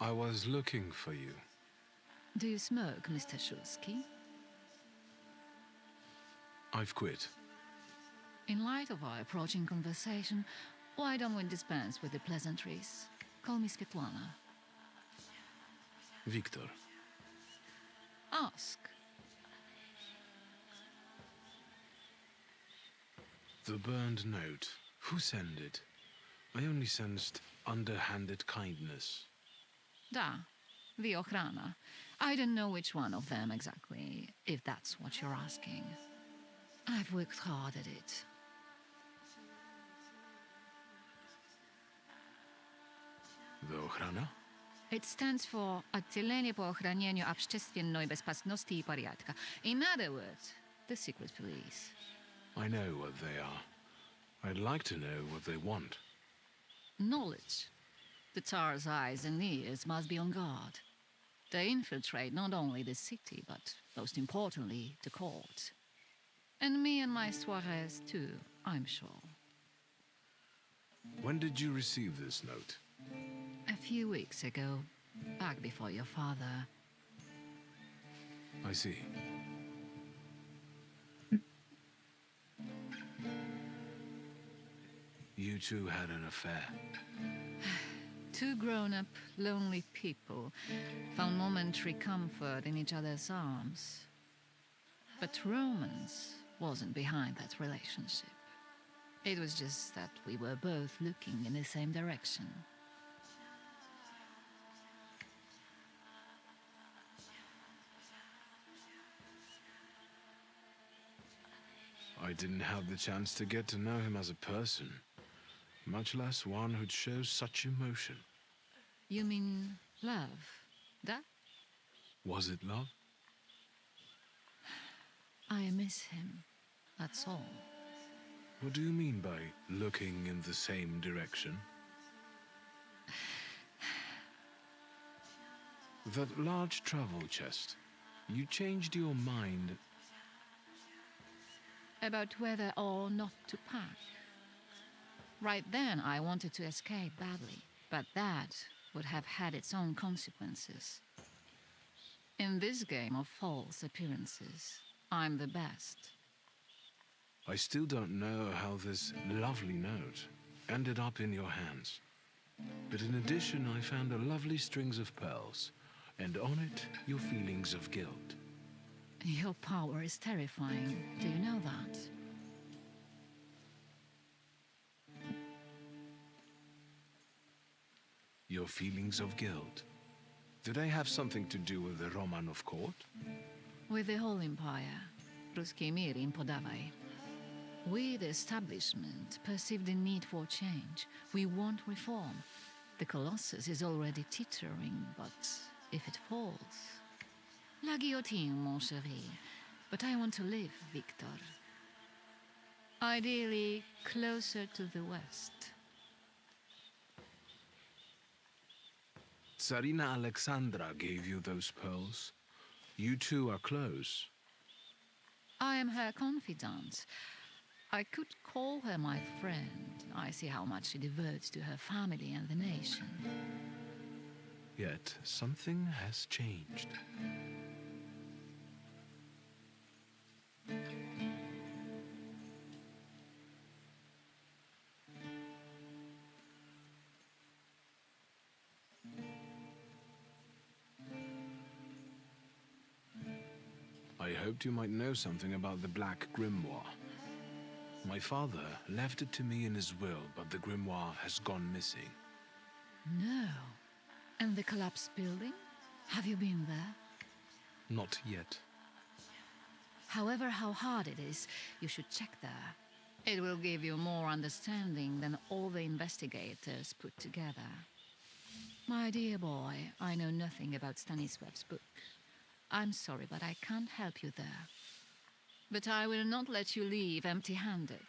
I was looking for you. Do you smoke, Mr. Shulsky? I've quit. In light of our approaching conversation, why don't we dispense with the pleasantries? Call me Svetlana. Wiktor. Ask. The burned note. Who sent it? I only sensed underhanded kindness. Da, the Ochrana. I don't know which one of them exactly, if that's what you're asking. I've worked hard at it. The Ochrana? It stands for Отделение по охранению общественной безопасности и порядка. In other words, the secret police. I know what they are. I'd like to know what they want. Knowledge. The Tsar's eyes and ears must be on guard. They infiltrate not only the city, but most importantly, the court. And me and my soirees too, I'm sure. When did you receive this note? A few weeks ago, back before your father. I see. You two had an affair. Two grown-up, lonely people found momentary comfort in each other's arms. But romance wasn't behind that relationship. It was just that we were both looking in the same direction. I didn't have the chance to get to know him as a person, much less one who'd show such emotion. You mean love? That? Was it love? I miss him, that's all. What do you mean by looking in the same direction? That large travel chest. You changed your mind about whether or not to pack. Right then, I wanted to escape badly, but that would have had its own consequences. In this game of false appearances, I'm the best. I still don't know how this lovely note ended up in your hands. But in addition, I found a lovely strings of pearls, and on it, your feelings of guilt. Your power is terrifying. Do you know that? Your feelings of guilt. Do they have something to do with the Romanov court? With the whole empire. Ruski mir im podawaj. We, the establishment, perceive the need for change. We want reform. The Colossus is already teetering, but if it falls... La guillotine, mon chéri. But I want to live, Wiktor. Ideally, closer to the west. Tsarina Alexandra gave you those pearls. You two are close. I am her confidant. I could call her my friend. I see how much she devotes to her family and the nation. Yet something has changed. I hoped you might know something about the Black Grimoire. My father left it to me in his will, but the grimoire has gone missing. No. And the collapsed building? Have you been there? Not yet. However, how hard it is, you should check there. It will give you more understanding than all the investigators put together. My dear boy, I know nothing about Stanisław's book. I'm sorry, but I can't help you there. But I will not let you leave empty-handed.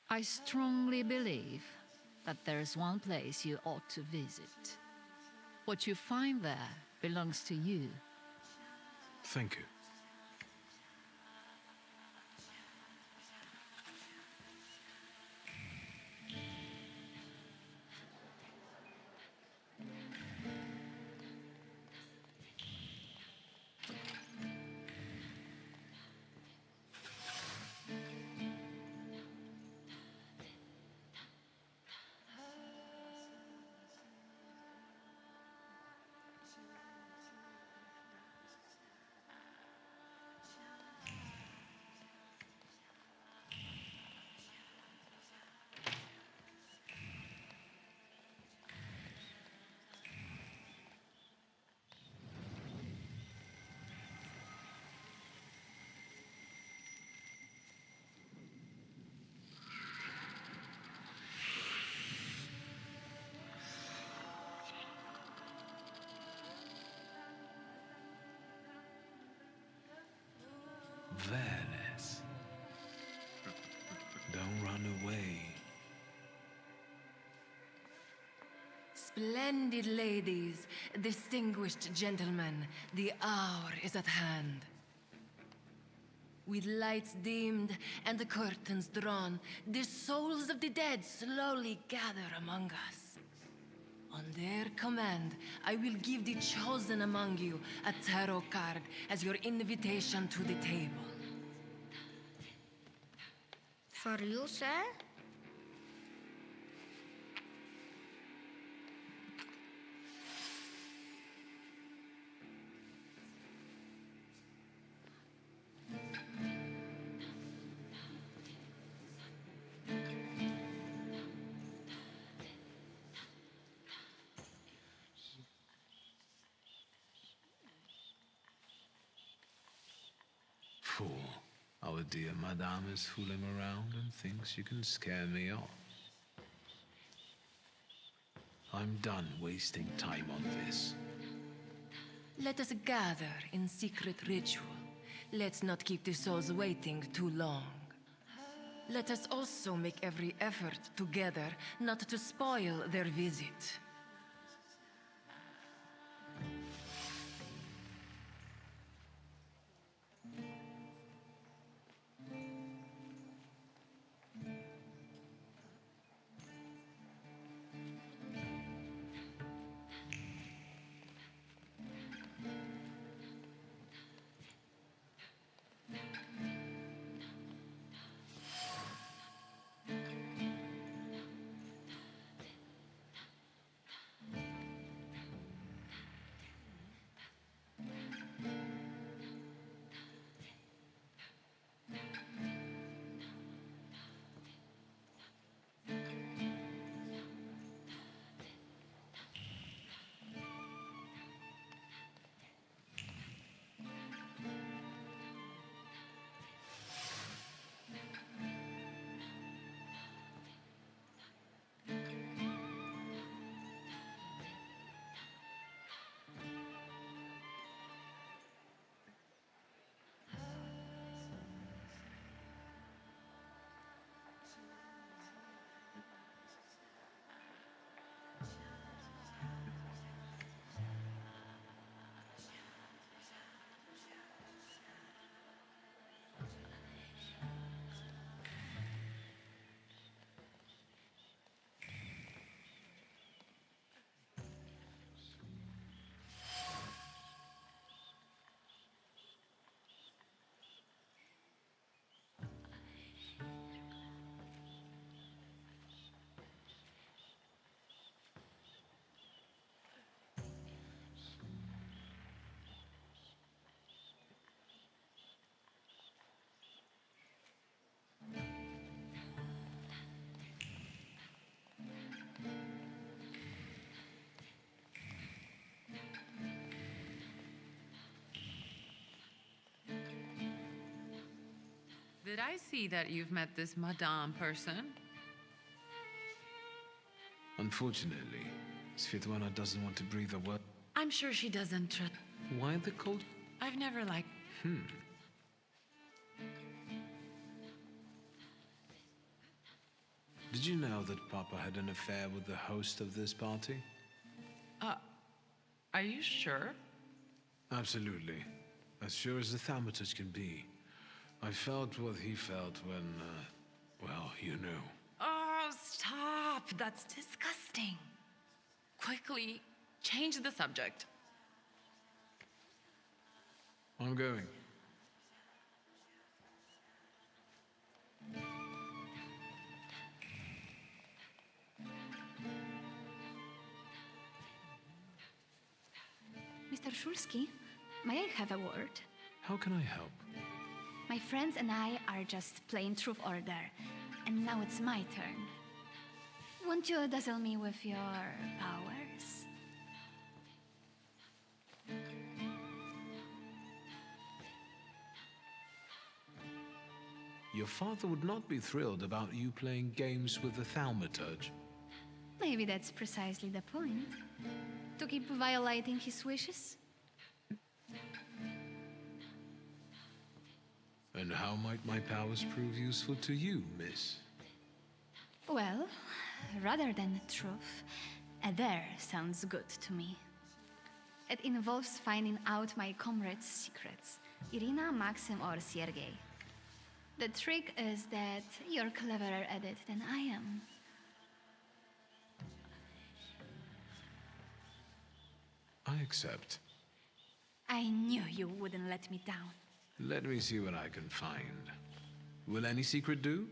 I strongly believe that there's one place you ought to visit. What you find there belongs to you. Thank you. fairness. Don't run away. Splendid ladies, distinguished gentlemen, the hour is at hand. With lights dimmed and the curtains drawn, the souls of the dead slowly gather among us. On their command, I will give the chosen among you a tarot card as your invitation to the table. For you, sir? Fool. Our dear madame is fooling around and thinks you can scare me off. I'm done wasting time on this. Let us gather in secret ritual. Let's not keep the souls waiting too long. Let us also make every effort together not to spoil their visit. Did I see that you've met this Madame person? Unfortunately, Svetlana doesn't want to breathe a word. I'm sure she doesn't trust. Why the cold? I've never liked. Did you know that Papa had an affair with the host of this party? Are you sure? Absolutely. As sure as the Thaumaturge can be. I felt what he felt when, well, you know. Oh, stop! That's disgusting. Quickly, change the subject. I'm going. Mr. Shulsky, may I have a word? How can I help? My friends and I are just playing Truth Order, and now it's my turn. Won't you dazzle me with your powers? Your father would not be thrilled about you playing games with the Thaumaturge. Maybe that's precisely the point. To keep violating his wishes? And how might my powers prove useful to you, miss? Well, rather than truth, a dare sounds good to me. It involves finding out my comrades' secrets, Irina, Maxim, or Sergei. The trick is that you're cleverer at it than I am. I accept. I knew you wouldn't let me down. Let me see what I can find. Will any secret do?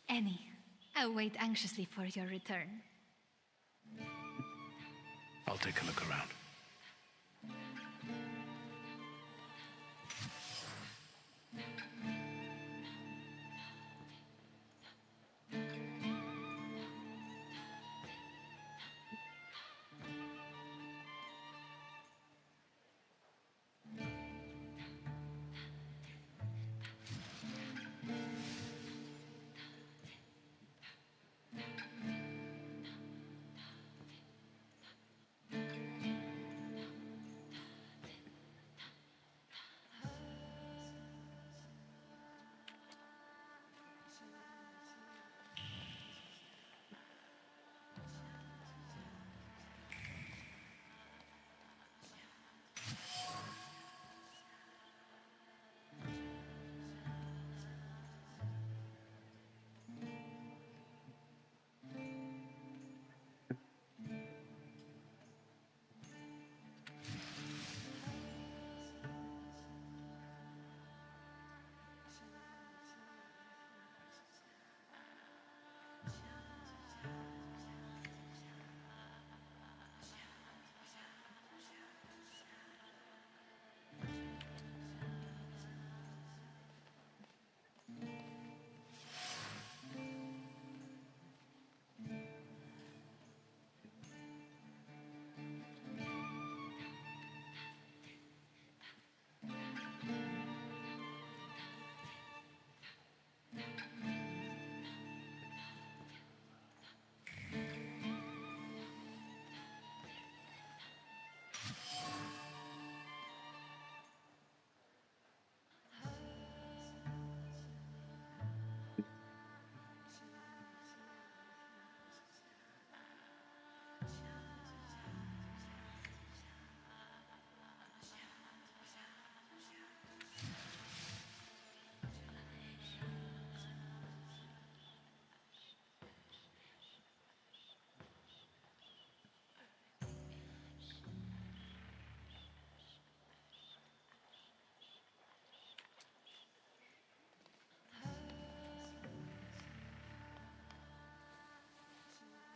Any. I'll wait anxiously for your return. I'll take a look around.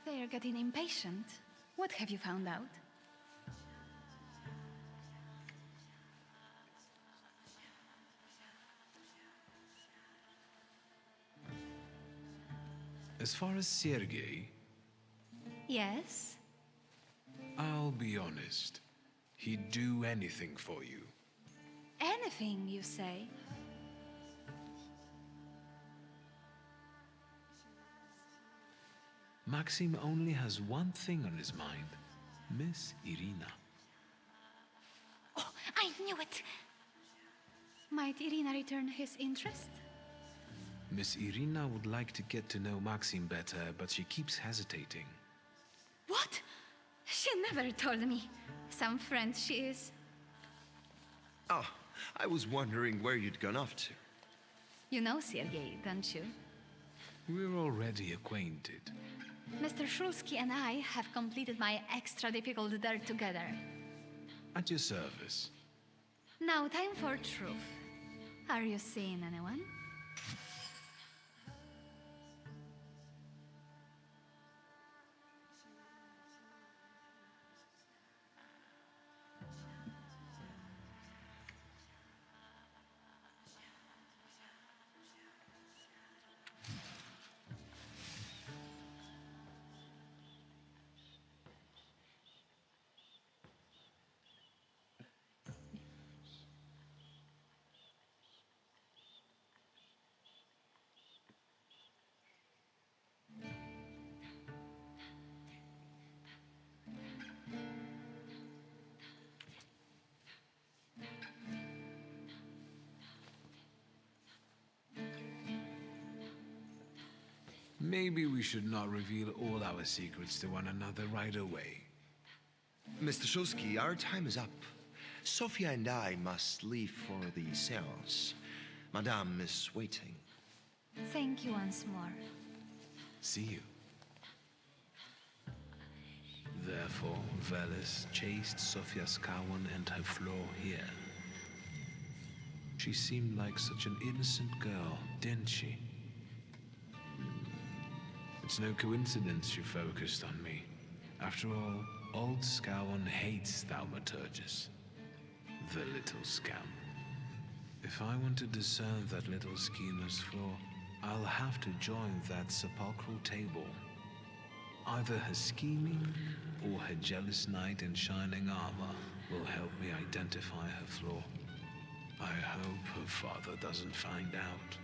They're getting impatient. What have you found out? As far as Sergei, Yes? I'll be honest. He'd do anything for you. Anything, you say? Maxim only has one thing on his mind. Miss Irina. Oh, I knew it! Might Irina return his interest? Miss Irina would like to get to know Maxim better, but she keeps hesitating. What? She never told me. Some friend she is. Oh, I was wondering where you'd gone off to. You know Sergei, don't you? We're already acquainted. Mr. Shulsky and I have completed my extra difficult dare together. At your service. Now time for truth. Are you seeing anyone? Maybe we should not reveal all our secrets to one another right away. Mr. Shulsky, our time is up. Sophia and I must leave for the seance. Madame is waiting. Thank you once more. See you. Therefore, Veles chased Sophia Scowen and her floor here. She seemed like such an innocent girl, didn't she? It's no coincidence she focused on me. After all, old Scowen hates Thaumaturges. The little scamp. If I want to discern that little schemer's flaw, I'll have to join that sepulchral table. Either her scheming or her jealous knight in shining armor will help me identify her flaw. I hope her father doesn't find out.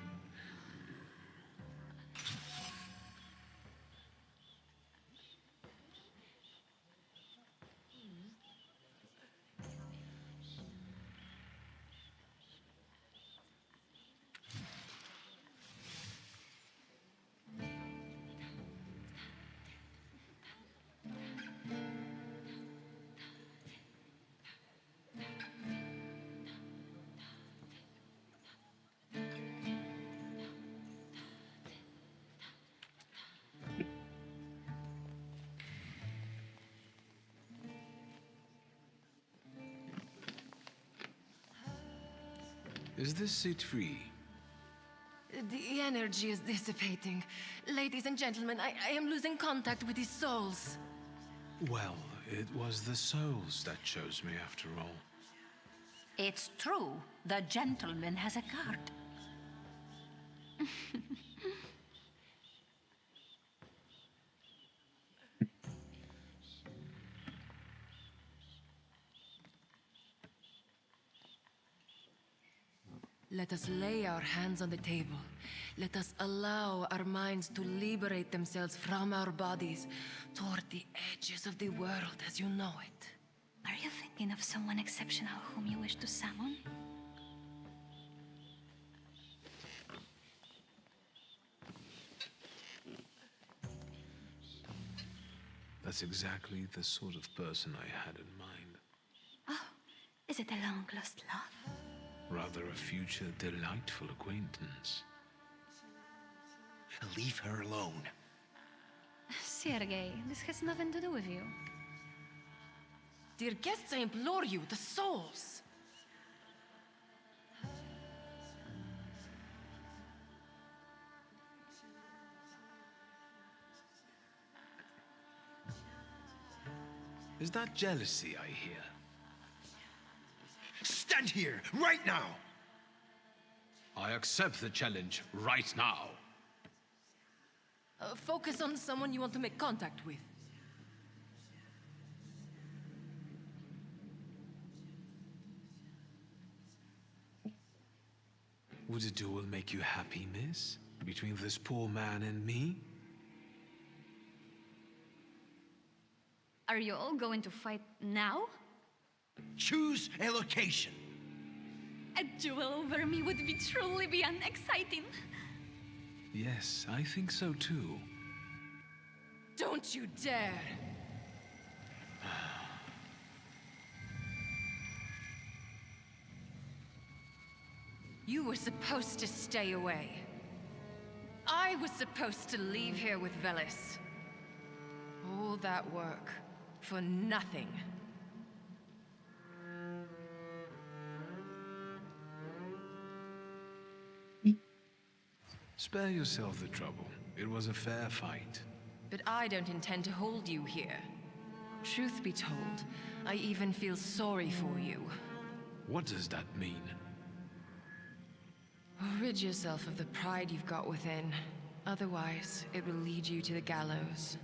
Is this seat free? The energy is dissipating. Ladies and gentlemen, I am losing contact with his souls. Well, it was the souls that chose me after all. It's true. The gentleman has a card. Let us lay our hands on the table. Let us allow our minds to liberate themselves from our bodies toward the edges of the world as you know it. Are you thinking of someone exceptional whom you wish to summon? That's exactly the sort of person I had in mind. Oh, is it a long-lost love? Rather a future delightful acquaintance. Leave her alone. Sergei, this has nothing to do with you. Dear guests, I implore you, the souls. Is that jealousy I hear? Stand here, right now! I accept the challenge right now. Focus on someone you want to make contact with. Would a duel make you happy, miss? Between this poor man and me? Are you all going to fight now? Choose a location. A duel over me would be truly beyond exciting. Yes, I think so too. Don't you dare! You were supposed to stay away. I was supposed to leave here with Veles. All that work for nothing. Spare yourself the trouble. It was a fair fight. But I don't intend to hold you here. Truth be told, I even feel sorry for you. What does that mean? Rid yourself of the pride you've got within. Otherwise, it will lead you to the gallows.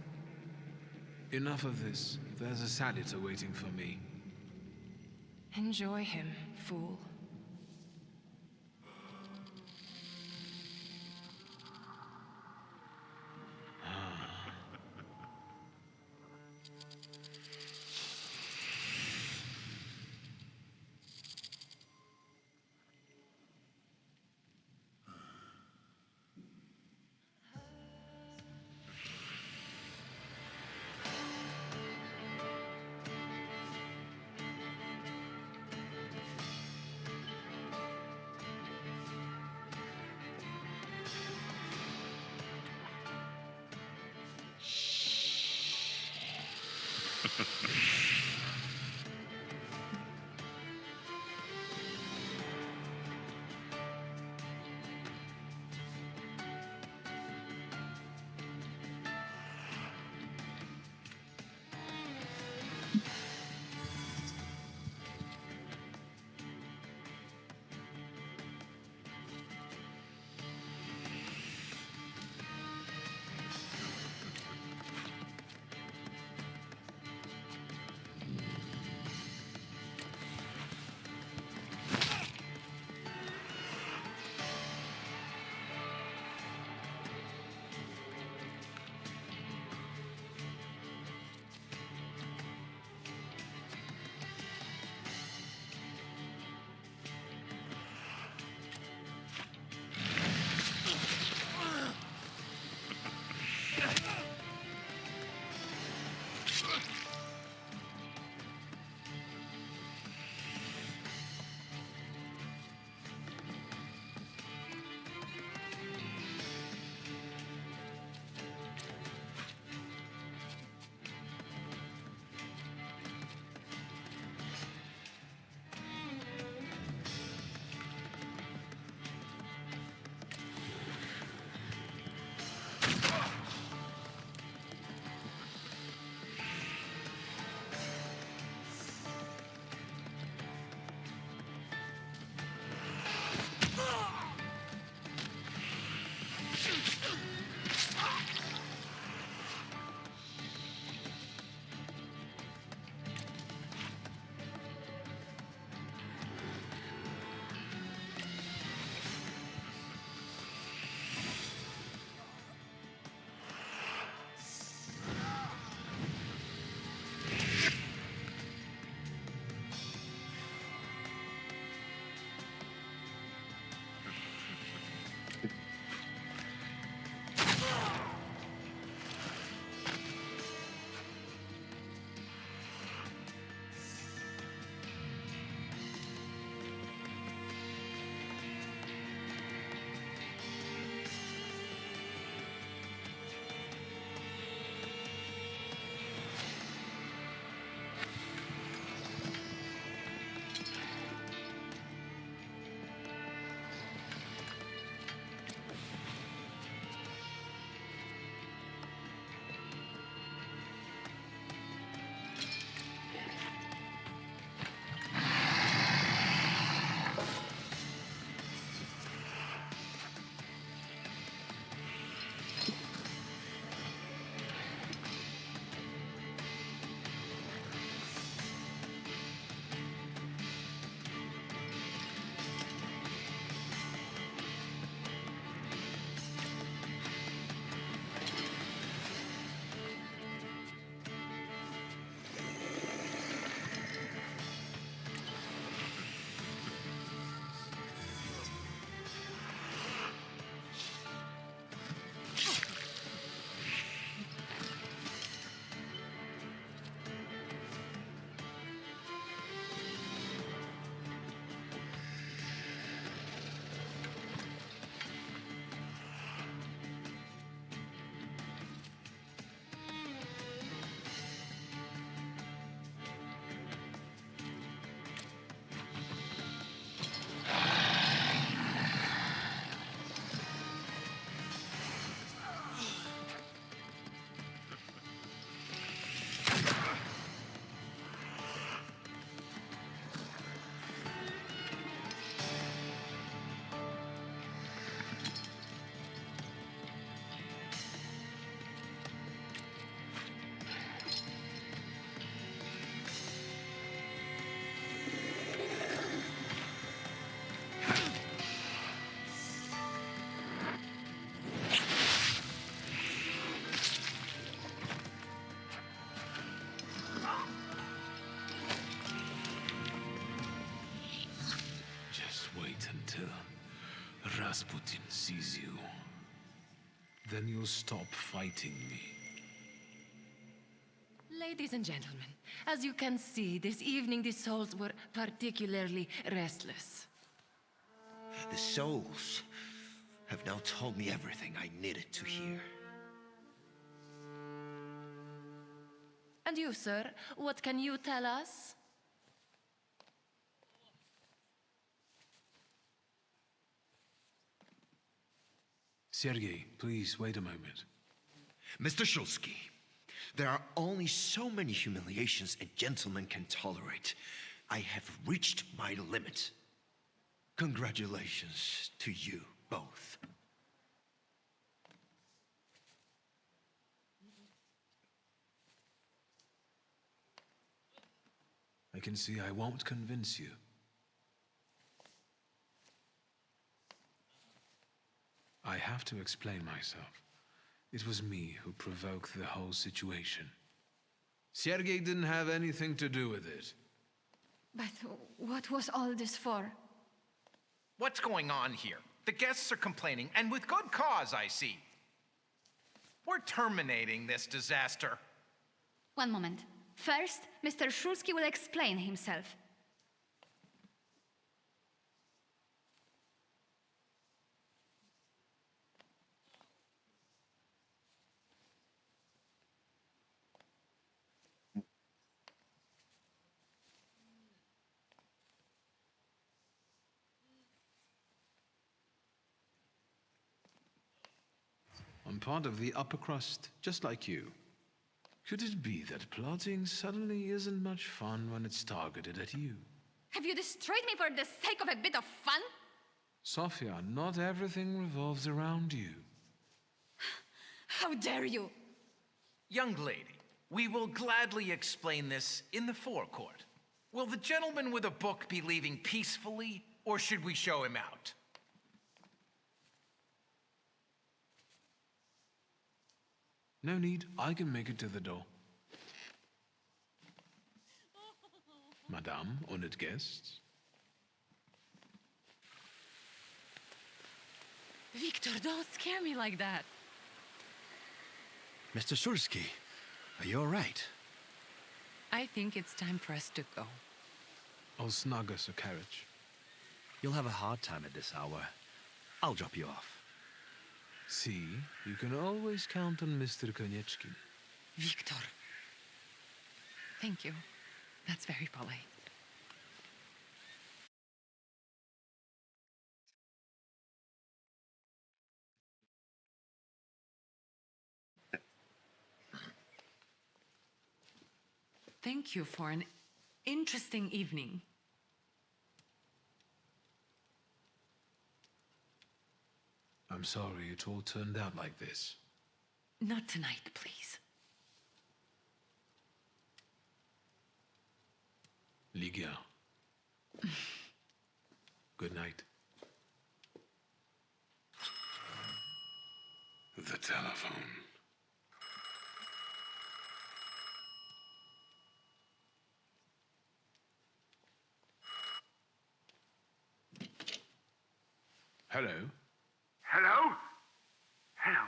Enough of this. There's a Salutor waiting for me. Enjoy him, fool. Rasputin sees you. Then you'll stop fighting me. Ladies and gentlemen, as you can see, this evening the souls were particularly restless. The souls have now told me everything I needed to hear. And you, sir, what can you tell us? Sergei, please wait a moment. Mr. Shulsky, there are only so many humiliations a gentleman can tolerate. I have reached my limit. Congratulations to you both. I can see I won't convince you. I have to explain myself. It was me who provoked the whole situation. Sergei didn't have anything to do with it. But what was all this for? What's going on here? The guests are complaining, and with good cause, I see. We're terminating this disaster. One moment. First, Mr. Shulsky will explain himself. I'm part of the upper crust, just like you. Could it be that plotting suddenly isn't much fun when it's targeted at you? Have you destroyed me for the sake of a bit of fun? Sophia, not everything revolves around you. How dare you! Young lady, we will gladly explain this in the forecourt. Will the gentleman with a book be leaving peacefully, or should we show him out? No need, I can make it to the door. Madame, honored guests. Wiktor, don't scare me like that. Mr. Shulsky, are you all right? I think it's time for us to go. I'll snug us a carriage. You'll have a hard time at this hour. I'll drop you off. See, you can always count on Mr. Konieczki. Wiktor. Thank you. That's very polite. Thank you for an interesting evening. I'm sorry it all turned out like this. Not tonight, please. Ligia. Good night. The telephone. Hello? Hello? Hello.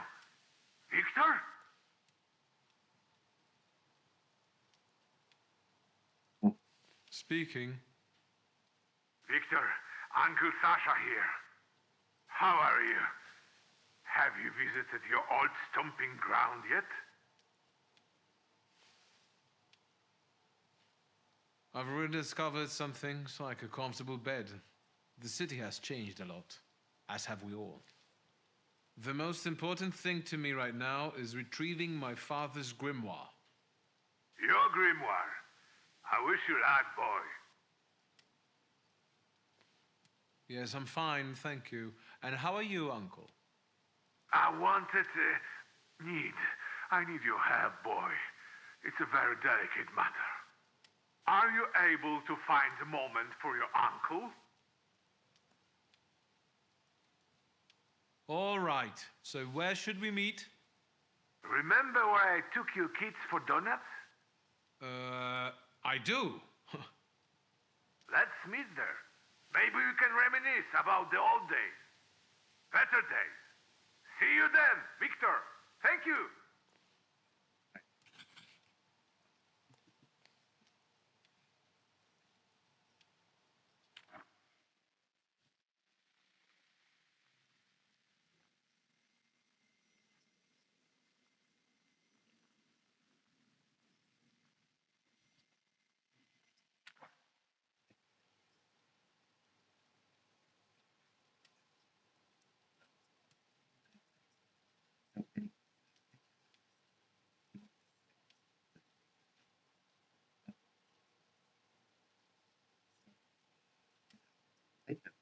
Wiktor? Speaking. Wiktor, Uncle Sasha here. How are you? Have you visited your old stomping ground yet? I've rediscovered some things like a comfortable bed. The city has changed a lot, as have we all. The most important thing to me right now is retrieving my father's grimoire. Your grimoire. I wish you luck, boy. Yes, I'm fine, thank you. And how are you, Uncle? I wanted I need your help, boy. It's a very delicate matter. Are you able to find a moment for your uncle? All right, so where should we meet? Remember where I took you kids for donuts? I do. Let's meet there. Maybe we can reminisce about the old days. Better days. See you then, Wiktor. Thank you. Right?